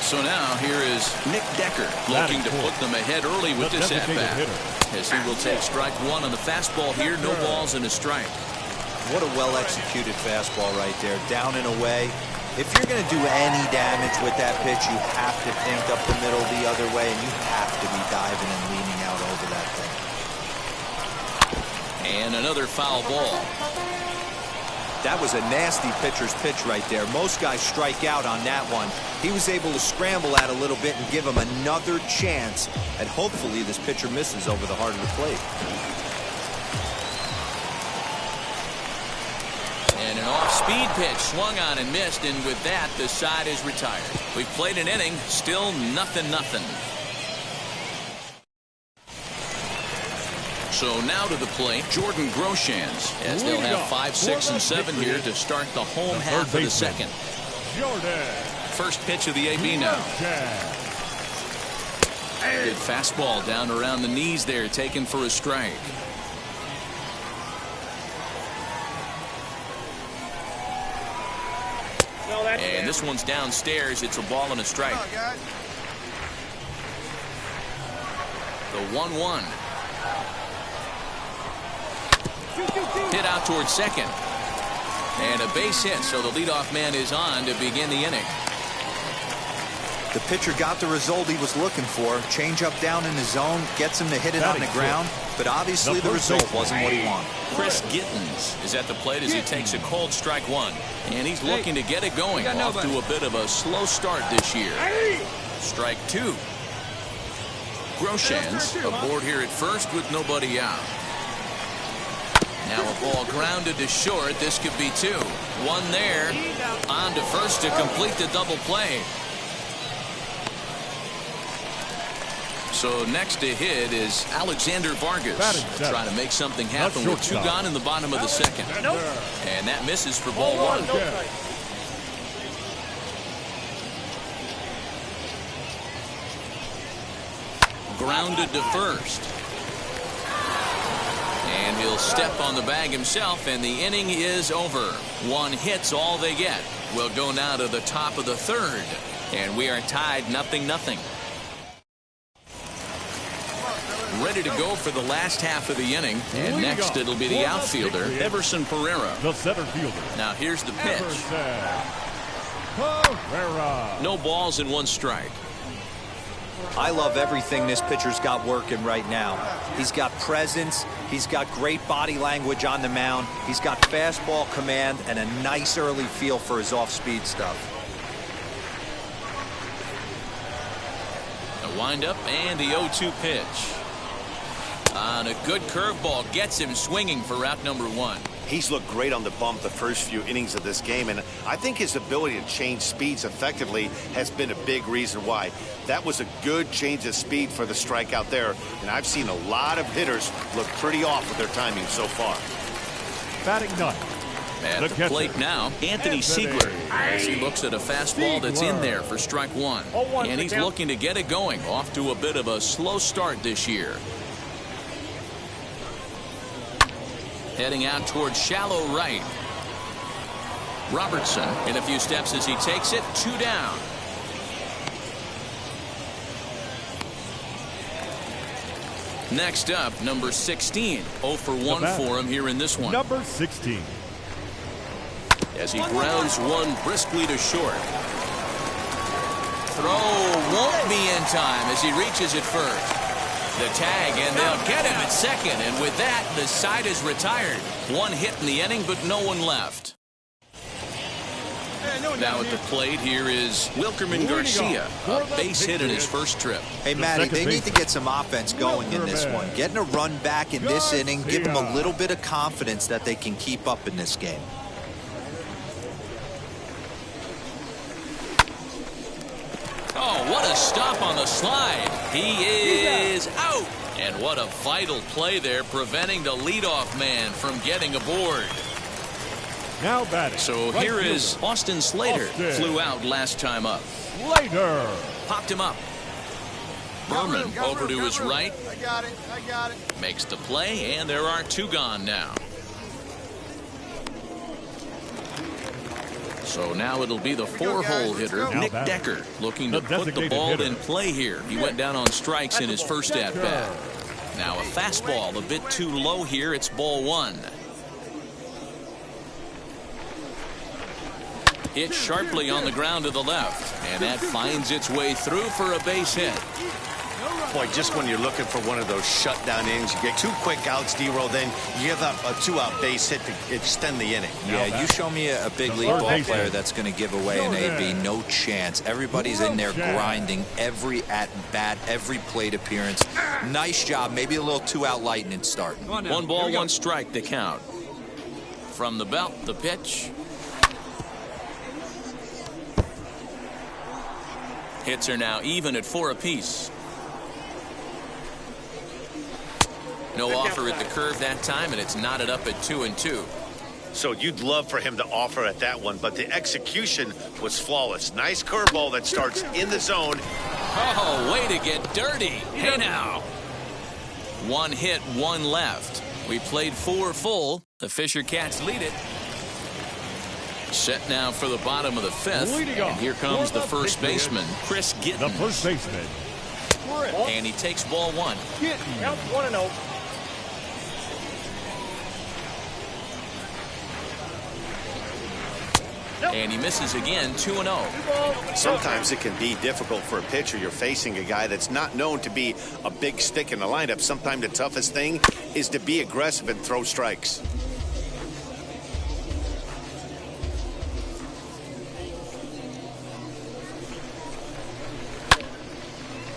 So now here is Nick Decker looking to put them ahead early with this at-bat. As he will take strike 1 on the fastball here. No balls and a strike. What a well-executed fastball right there. Down and away. If you're going to do any damage with that pitch, you have to think up the middle the other way, and you have to be diving and leaning out over that thing. And another foul ball. That was a nasty pitcher's pitch right there. Most guys strike out on that one. He was able to scramble out a little bit and give him another chance, and hopefully this pitcher misses over the heart of the plate. And an off-speed pitch swung on and missed, and with that, the side is retired. We've played an inning, still 0-0. So now to the plate, Jordan Groshans, as they'll have 5, 6, and 7 here to start the home half of the second. First pitch of the AB now. Good fastball down around the knees there, taken for a strike. And this one's downstairs. It's a ball and a strike. The 1-1. Hit out towards second. And a base hit, so the leadoff man is on to begin the inning. The pitcher got the result he was looking for. Change up down in his zone, gets him to hit it on the ground, but obviously the result wasn't what he wanted. Chris Gittens is at the plate as he takes a cold strike one. And he's looking to get it going. Off to a bit of a slow start this year. Strike two. Groshans aboard here at first with nobody out. Now a ball grounded to short. This could be two. One there. On to first to complete the double play. So next to hit is Alexander Vargas. Trying to make something happen with two gone in the bottom of the second. And that misses for ball one. Grounded to first. And he'll step on the bag himself, and the inning is over. One hit's all they get. We'll go now to the top of the third. And we are tied 0-0. Ready to go for the last half of the inning. And next it'll be the outfielder, Everson Pereira. The center fielder. Now here's the pitch. No balls and one strike. I love everything this pitcher's got working right now. He's got presence. He's got great body language on the mound. He's got fastball command and a nice early feel for his off-speed stuff. A windup and the 0-2 pitch. On a good curveball gets him swinging for out number one. He's looked great on the bump the first few innings of this game, and I think his ability to change speeds effectively has been a big reason why. That was a good change of speed for the strikeout there, and I've seen a lot of hitters look pretty off with their timing so far. Batting ninth. At the plate now, Anthony Siegler, as he looks at a fastball that's in there for strike one. And he's looking to get it going, off to a bit of a slow start this year. Heading out towards shallow right. Robertson in a few steps as he takes it. Two down. Next up, number 16. 0 for 1 for him here in this one. Number 16. As he grounds one briskly to short. Throw won't be in time as he reaches it first. The tag, and they'll get him at second. And with that, the side is retired. One hit in the inning, but no one left. Now at the plate, here is Wilkerman Garcia. A base hit in his first trip. Hey, Matty, they need to get some offense going in this one. Getting a run back in this inning, give them a little bit of confidence that they can keep up in this game. Oh, what a stop on the slide. He is out. And what a vital play there, preventing the leadoff man from getting aboard. Now batting. So here is Austin Slater. Flew out last time up. Slater. Popped him up. Berman over to his right. I got it. Makes the play, and there are two gone now. So now it'll be the four-hole hitter, Nick Decker, looking to put the ball in play here. He went down on strikes in his first at-bat. Now a fastball a bit too low here. It's ball one. Hit sharply on the ground to the left, and that finds its way through for a base hit. Boy, just when you're looking for one of those shutdown innings, you get two quick outs, D-Roll, then you give up a two-out base hit to extend the inning. Yeah, you show me a big league ball player that's going to give away an AB. No chance. Everybody's in there grinding every at-bat, every plate appearance. Nice job. Maybe a little two-out lightning starting. One ball, one strike, the count. From the belt, the pitch. Hits are now even at 4 apiece. No offer at the curve that time, and it's knotted up at 2-2. So you'd love for him to offer at that one, but the execution was flawless. Nice curveball that starts in the zone. Oh, way to get dirty. Hey now. One hit, one left. We played 4 full. The Fisher Cats lead it. Set now for the bottom of the 5th. And here comes the first baseman, Chris Gittens. The first baseman. And he takes ball one. Count 1-0. And he misses again, 2-0. Sometimes it can be difficult for a pitcher. You're facing a guy that's not known to be a big stick in the lineup. Sometimes the toughest thing is to be aggressive and throw strikes.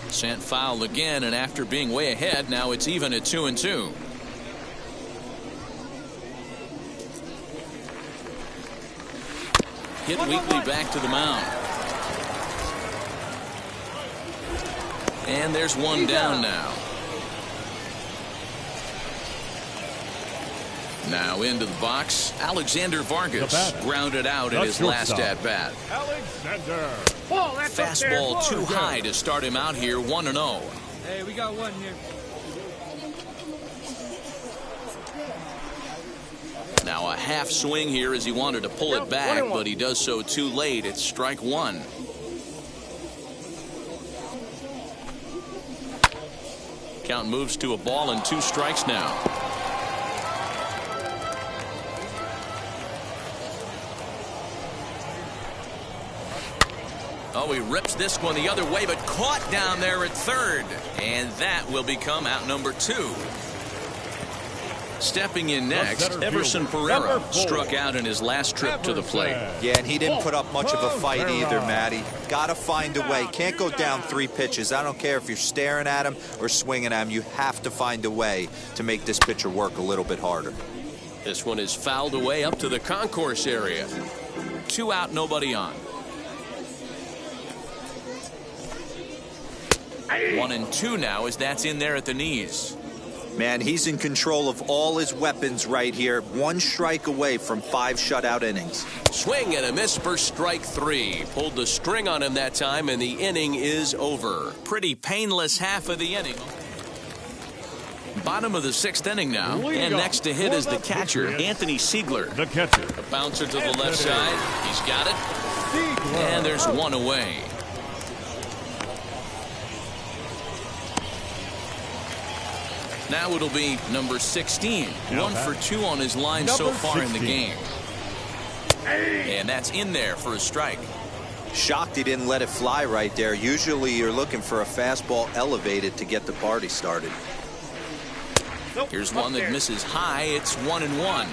Sent foul again, and after being way ahead, now it's even at 2-2. Hit weakly back to the mound. And there's one down now. Now into the box, Alexander Vargas grounded out in his last at-bat. Alexander. Fastball too high to start him out here, 1-0. Hey, we got one here. Now a half swing here as he wanted to pull it back, but he does so too late. It's strike one. Count moves to a ball and 2 strikes now. Oh, he rips this one the other way, but caught down there at third. And that will become out number 2. Stepping in next, Everson Pereira struck out in his last trip to the plate. Yeah, and he didn't put up much of a fight either, Matty. Got to find a way. Can't go down 3 pitches. I don't care if you're staring at him or swinging at him. You have to find a way to make this pitcher work a little bit harder. This one is fouled away up to the concourse area. 2 out, nobody on. 1-2 now as that's in there at the knees. Man, he's in control of all his weapons right here. 1 strike away from 5 shutout innings. Swing and a miss for strike 3. Pulled the string on him that time, and the inning is over. Pretty painless half of the inning. Bottom of the 6th inning now. And next to hit is the catcher, Anthony Siegler. The catcher. A bouncer to the left side. He's got it. And there's 1 away. Now it'll be number 16. 1 for 2 on his line so far in the game. And that's in there for a strike. Shocked he didn't let it fly right there. Usually you're looking for a fastball elevated to get the party started. Here's one that misses high. It's 1-1.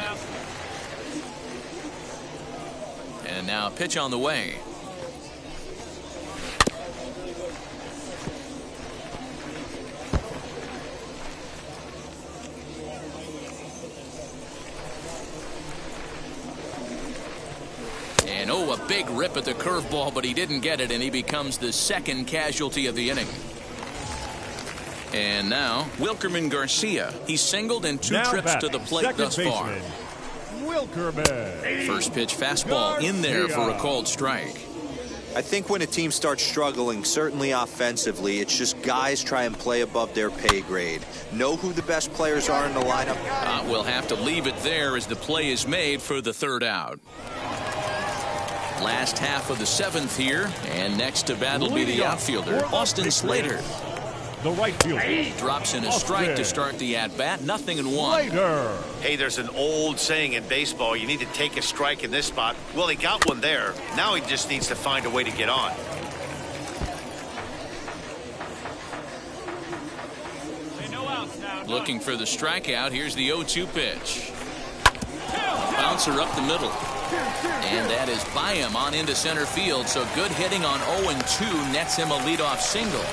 And now a pitch on the way. And oh, a big rip at the curveball, but he didn't get it, and he becomes the 2nd casualty of the inning. And now, Wilkerman Garcia. He's singled in 2 trips to the plate thus far. Wilkerman. First pitch fastball in there for a called strike. I think when a team starts struggling, certainly offensively, it's just guys try and play above their pay grade. Know who the best players are in the lineup. We'll have to leave it there as the play is made for the 3rd out. Last half of the 7th here, and next to bat will be the outfielder, Austin Slater. The right fielder drops in a strike to start the at-bat. 0-1. Hey, there's an old saying in baseball, you need to take a strike in this spot. Well, he got one there. Now he just needs to find a way to get on. Looking for the strikeout. Here's the 0-2 pitch. Bouncer up the middle. And that is by him on into center field. So good hitting on 0-2 nets him a leadoff single.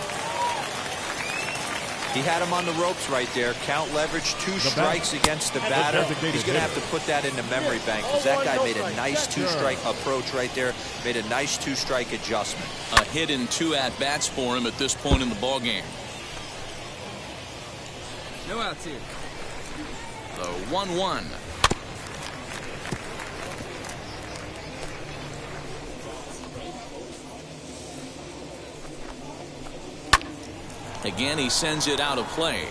He had him on the ropes right there. Count leverage, 2 strikes against the batter. He's going to have to put that in the memory bank because that guy made a nice 2-strike approach right there. Made a nice 2-strike adjustment. A hit in 2 at-bats for him at this point in the ballgame. No outs here. The 1-1. Again, he sends it out of play.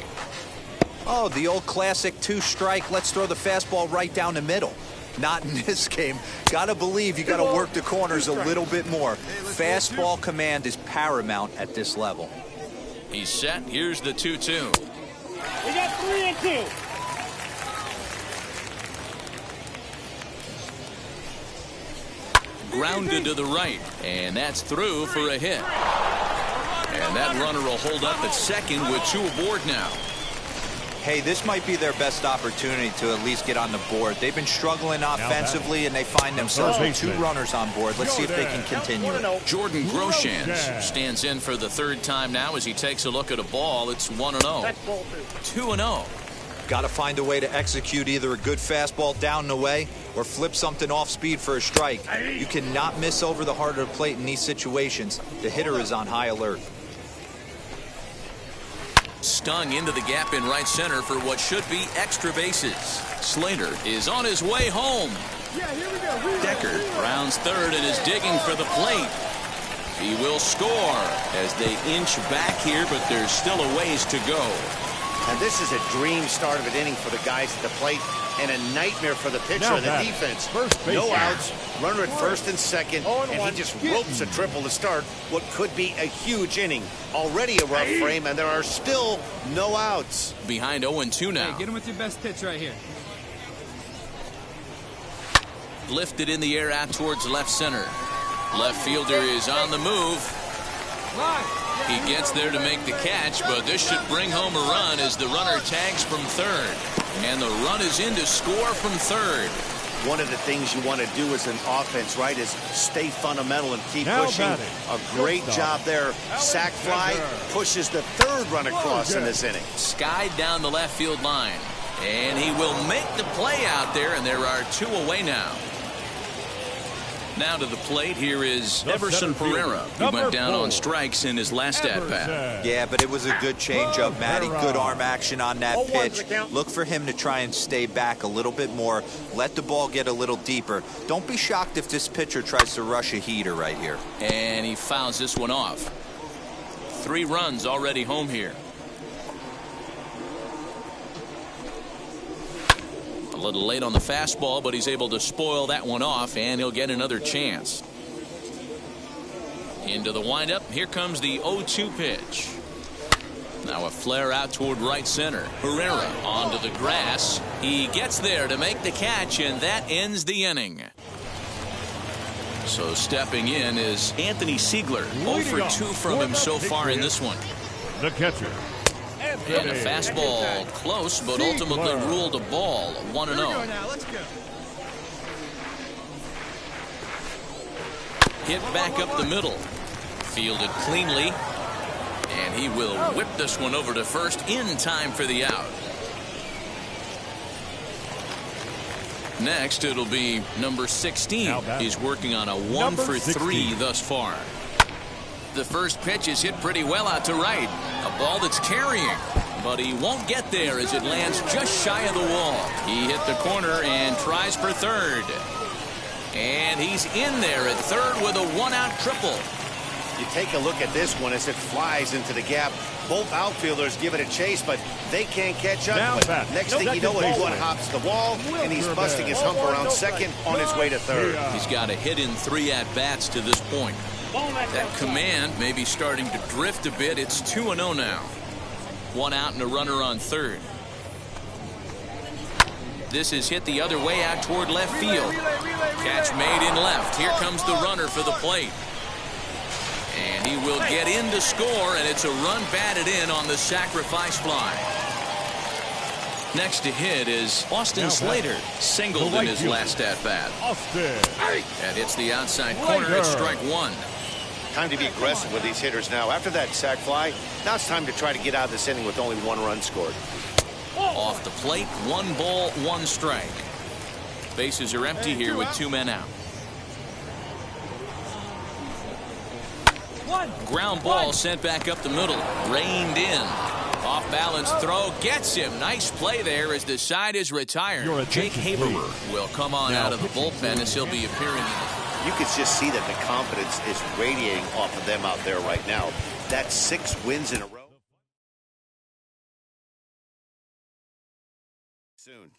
Oh, the old classic 2-strike. Let's throw the fastball right down the middle. Not in this game. Got to believe you got to work the corners a little bit more. Fastball command is paramount at this level. He's set. Here's the 2-2. We got 3-2. grounded to the right, and that's through for a hit. And that runner will hold up at second with 2 aboard now. Hey, this might be their best opportunity to at least get on the board. They've been struggling offensively, and they find themselves with 2 runners on board. Let's see if they can continue it. Jordan Groshans stands in for the 3rd time now as he takes a look at a ball. It's 1-0. 2-0. Got to find a way to execute either a good fastball down and away or flip something off speed for a strike. You cannot miss over the heart of the plate in these situations. The hitter is on high alert. Stung into the gap in right center for what should be extra bases. Slater is on his way home. Decker rounds 3rd and is digging for the plate. He will score as they inch back here, but there's still a ways to go. And this is a dream start of an inning for the guys at the plate and a nightmare for the pitcher and the defense. No outs, runner at 1st and 2nd, and he just ropes a triple to start what could be a huge inning. Already a rough frame, and there are still no outs. Behind 0-2 now. Hey, get him with your best pitch right here. Lifted in the air out towards left center. Left fielder is on the move. He gets there to make the catch, but this should bring home a run as the runner tags from 3rd. And the run is in to score from 3rd. One of the things you want to do as an offense, right, is stay fundamental and keep pushing. A great job there. Sac fly pushes the 3rd run across in this inning. Skied down the left field line. And he will make the play out there, and there are 2 away now. Now to the plate, here is Everson Pereira. He went down on strikes in his last at-bat. Yeah, but it was a good changeup, Matty. Good arm action on that pitch. Look for him to try and stay back a little bit more. Let the ball get a little deeper. Don't be shocked if this pitcher tries to rush a heater right here. And he fouls this one off. 3 runs already home here. A little late on the fastball, but he's able to spoil that one off, and he'll get another chance. Into the windup. Here comes the 0-2 pitch. Now a flare out toward right center. Pereira onto the grass. He gets there to make the catch, and that ends the inning. So stepping in is Anthony Siegler. 0 for 2 from him so far in this one. The catcher. And a fastball close, but ultimately ruled a ball. 1-0. Hit back up the middle. Fielded cleanly. And he will whip this one over to first in time for the out. Next, it'll be number 16. He's working on a 1 for 3 thus far. The first pitch is hit pretty well out to right. A ball that's carrying, but he won't get there as it lands just shy of the wall. He hit the corner and tries for 3rd. And he's in there at 3rd with a 1-out triple. You take a look at this one as it flies into the gap. Both outfielders give it a chase, but they can't catch up. Next thing you know, one hops the wall, and he's busting his hump around 2nd on his way to 3rd. He's got a hit in 3 at-bats to this point. That command may be starting to drift a bit. It's 2-0 now. 1 out and a runner on 3rd. This is hit the other way out toward left field. Catch made in left. Here comes the runner for the plate. And he will get in to score, and it's a run batted in on the sacrifice fly. Next to hit is Austin Slater. Singled in his last at-bat. That hits the outside corner. It's strike 1. Time to be aggressive with these hitters now. After that sac fly, now it's time to try to get out of this inning with only 1 run scored. Off the plate, 1 ball, 1 strike. Bases are empty here with 2 men out. Ground ball sent back up the middle. Reined in. Off balance throw gets him. Nice play there as the side is retired. Jake Habermer will come on out of the bullpen as he'll be appearing in the... You can just see that the confidence is radiating off of them out there right now. That's 6 wins in a row. Soon.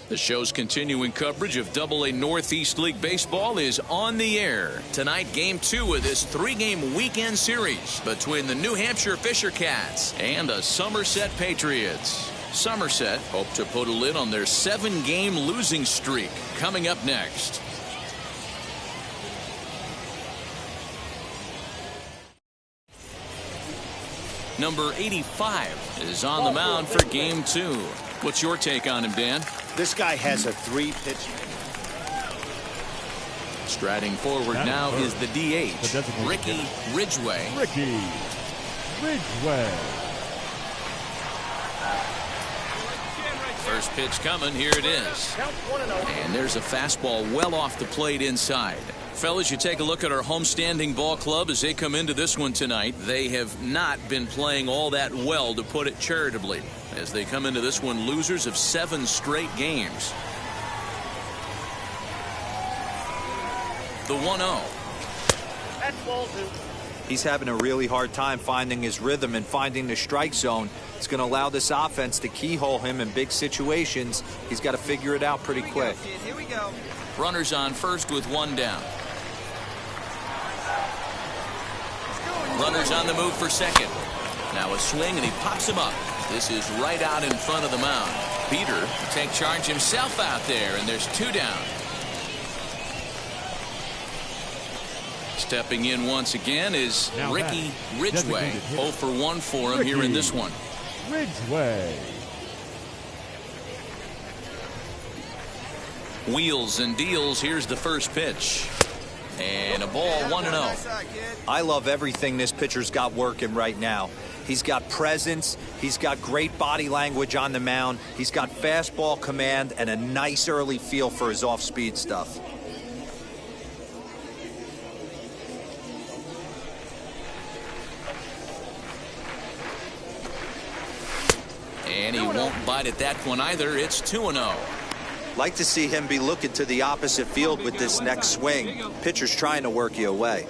The show's continuing coverage of AA Northeast League Baseball is on the air. Tonight, Game 2 of this 3-game weekend series between the New Hampshire Fisher Cats and the Somerset Patriots. Somerset hope to put a lid on their 7-game losing streak. Coming up next. Number 85 is on the mound for Game 2. What's your take on him, Dan? This guy has a 3-pitch. Striding forward now is the DH, Rickey Ridgway. Rickey Ridgway. First pitch coming. Here it is. And there's a fastball well off the plate inside. Fellas, you take a look at our homestanding ball club as they come into this one tonight. They have not been playing all that well, to put it charitably, as they come into this one losers of 7 straight games. The 1-0. That's ball 2. He's having a really hard time finding his rhythm and finding the strike zone. It's going to allow this offense to keyhole him in big situations. He's got to figure it out pretty quick. Here we go. Runners on first with 1 down. Runners on the move for second. Now a swing, and he pops him up. This is right out in front of the mound. Peter will take charge himself out there, and there's 2 down. Stepping in once again is Rickey Ridgway. 0 for 1 for him here in this one. Ridgway. Wheels and deals. Here's the first pitch. And a ball, 1-0. I love everything this pitcher's got working right now. He's got presence. He's got great body language on the mound. He's got fastball command and a nice early feel for his off-speed stuff. And he won't bite at that one either. It's 2-0. Like to see him be looking to the opposite field with this next swing. Pitcher's trying to work you away.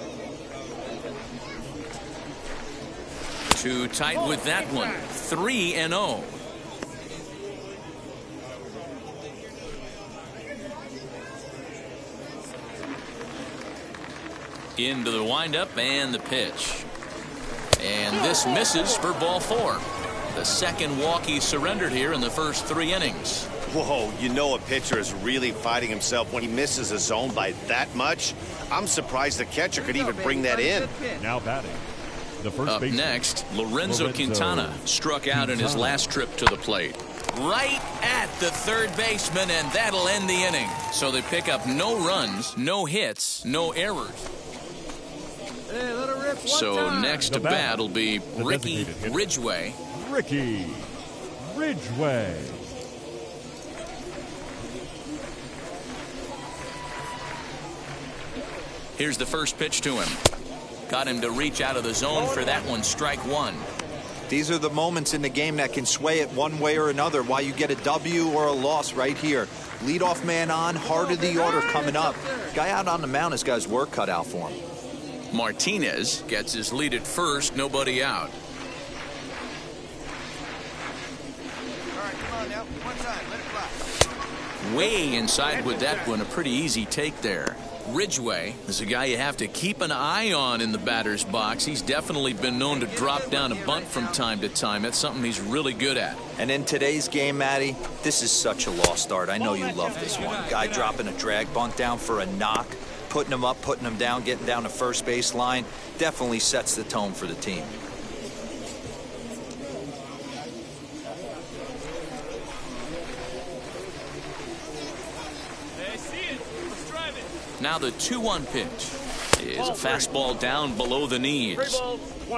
Too tight with that one. 3-0. Into the windup and the pitch. And this misses for ball 4. The second walk he surrendered here in the first 3 innings. Whoa, you know a pitcher is really fighting himself when he misses a zone by that much. I'm surprised the catcher could even bring that in. Now batting. The first Up next, Lorenzo Quintana struck out in his last trip to the plate. Right at the third baseman, and that'll end the inning. So they pick up no runs, no hits, no errors. So next to bat will be Rickey Ridgway. Rickey Ridgway. Here's the first pitch to him. Got him to reach out of the zone for that one. Strike 1. These are the moments in the game that can sway it one way or another, why you get a W or a loss right here. Leadoff man on, heart of the order coming up. Guy out on the mound has got his work cut out for him. Martinez gets his lead at first, nobody out. All right, come on now. One time, let it fly. Way inside with that one, a pretty easy take there. Ridgway is a guy you have to keep an eye on in the batter's box. He's definitely been known to drop down a bunt from time to time. That's something he's really good at. And in today's game, Matty, this is such a lost art. I know you love this one. Guy dropping a drag bunt down for a knock, putting him up, putting him down, getting down the first base line, definitely sets the tone for the team. Now the 2-1 pitch is a fastball down below the knees.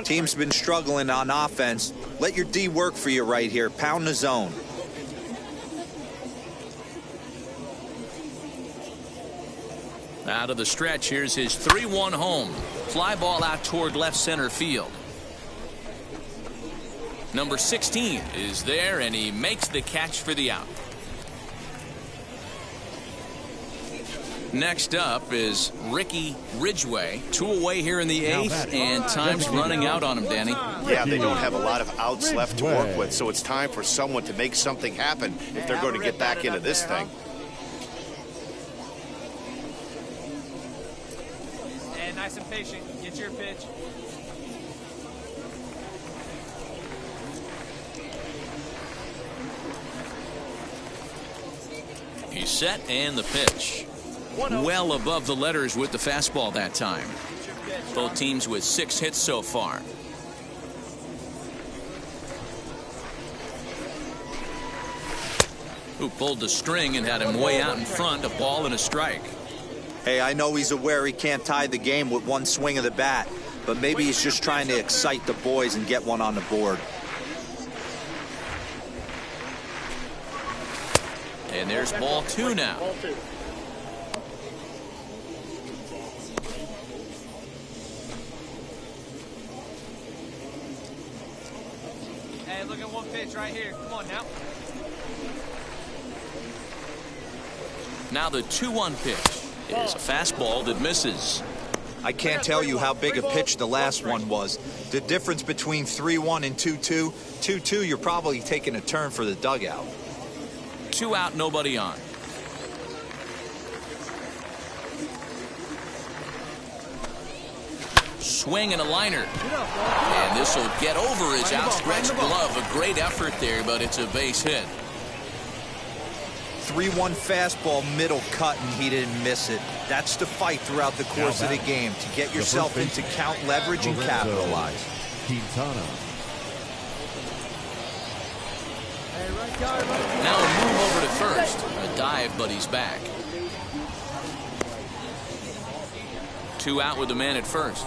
Team's been struggling on offense. Let your D work for you right here. Pound the zone. Out of the stretch, here's his 3-1 home. Fly ball out toward left center field. Number 16 is there, and he makes the catch for the out. Next up is Rickey Ridgway. 2 away here in the 8th, and time's running out on him, Danny. Yeah, they don't have a lot of outs left to work with, so it's time for someone to make something happen if they're going to get back into this thing. And nice and patient. Get your pitch. He's set, and the pitch. Well above the letters with the fastball that time. Both teams with 6 hits so far. Who pulled the string and had him way out in front, a ball and a strike. Hey, I know he's aware he can't tie the game with one swing of the bat, but maybe he's just trying to excite the boys and get one on the board. And there's ball 2 now. Hey, look at one pitch right here. Come on now. Now the 2-1 pitch is a fastball that misses. I can't tell you how big a pitch the last one was. The difference between 3-1 and 2-2. 2-2, you're probably taking a turn for the dugout. 2 out, nobody on. Swing and a liner. And this will get over his outstretched glove. A great effort there, but it's a base hit. 3-1 fastball, middle cut, and he didn't miss it. That's the fight throughout the course of the game, to get yourself into count leverage and capitalize. Quintana. Now a move over to first. A dive, but he's back. 2 out with the man at first.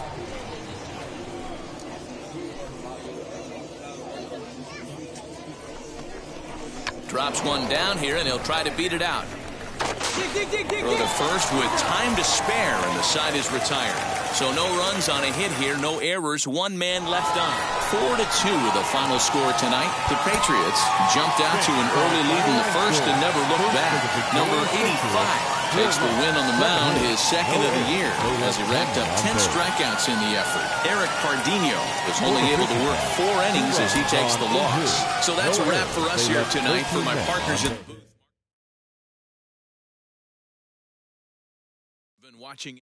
Drops one down here, and he'll try to beat it out. Throw to first with time to spare, and the side is retired. So no runs on a hit here, no errors, 1 man left on. 4-2 the final score tonight. The Patriots jumped out to an early lead in the first and never looked back. Number 85 takes the win on the mound, his second of the year, as he racked up 10 strikeouts in the effort. Eric Pardinho was only able to work 4 innings as he takes the loss. So that's a wrap for us here tonight. For my partners in the booth. Been watching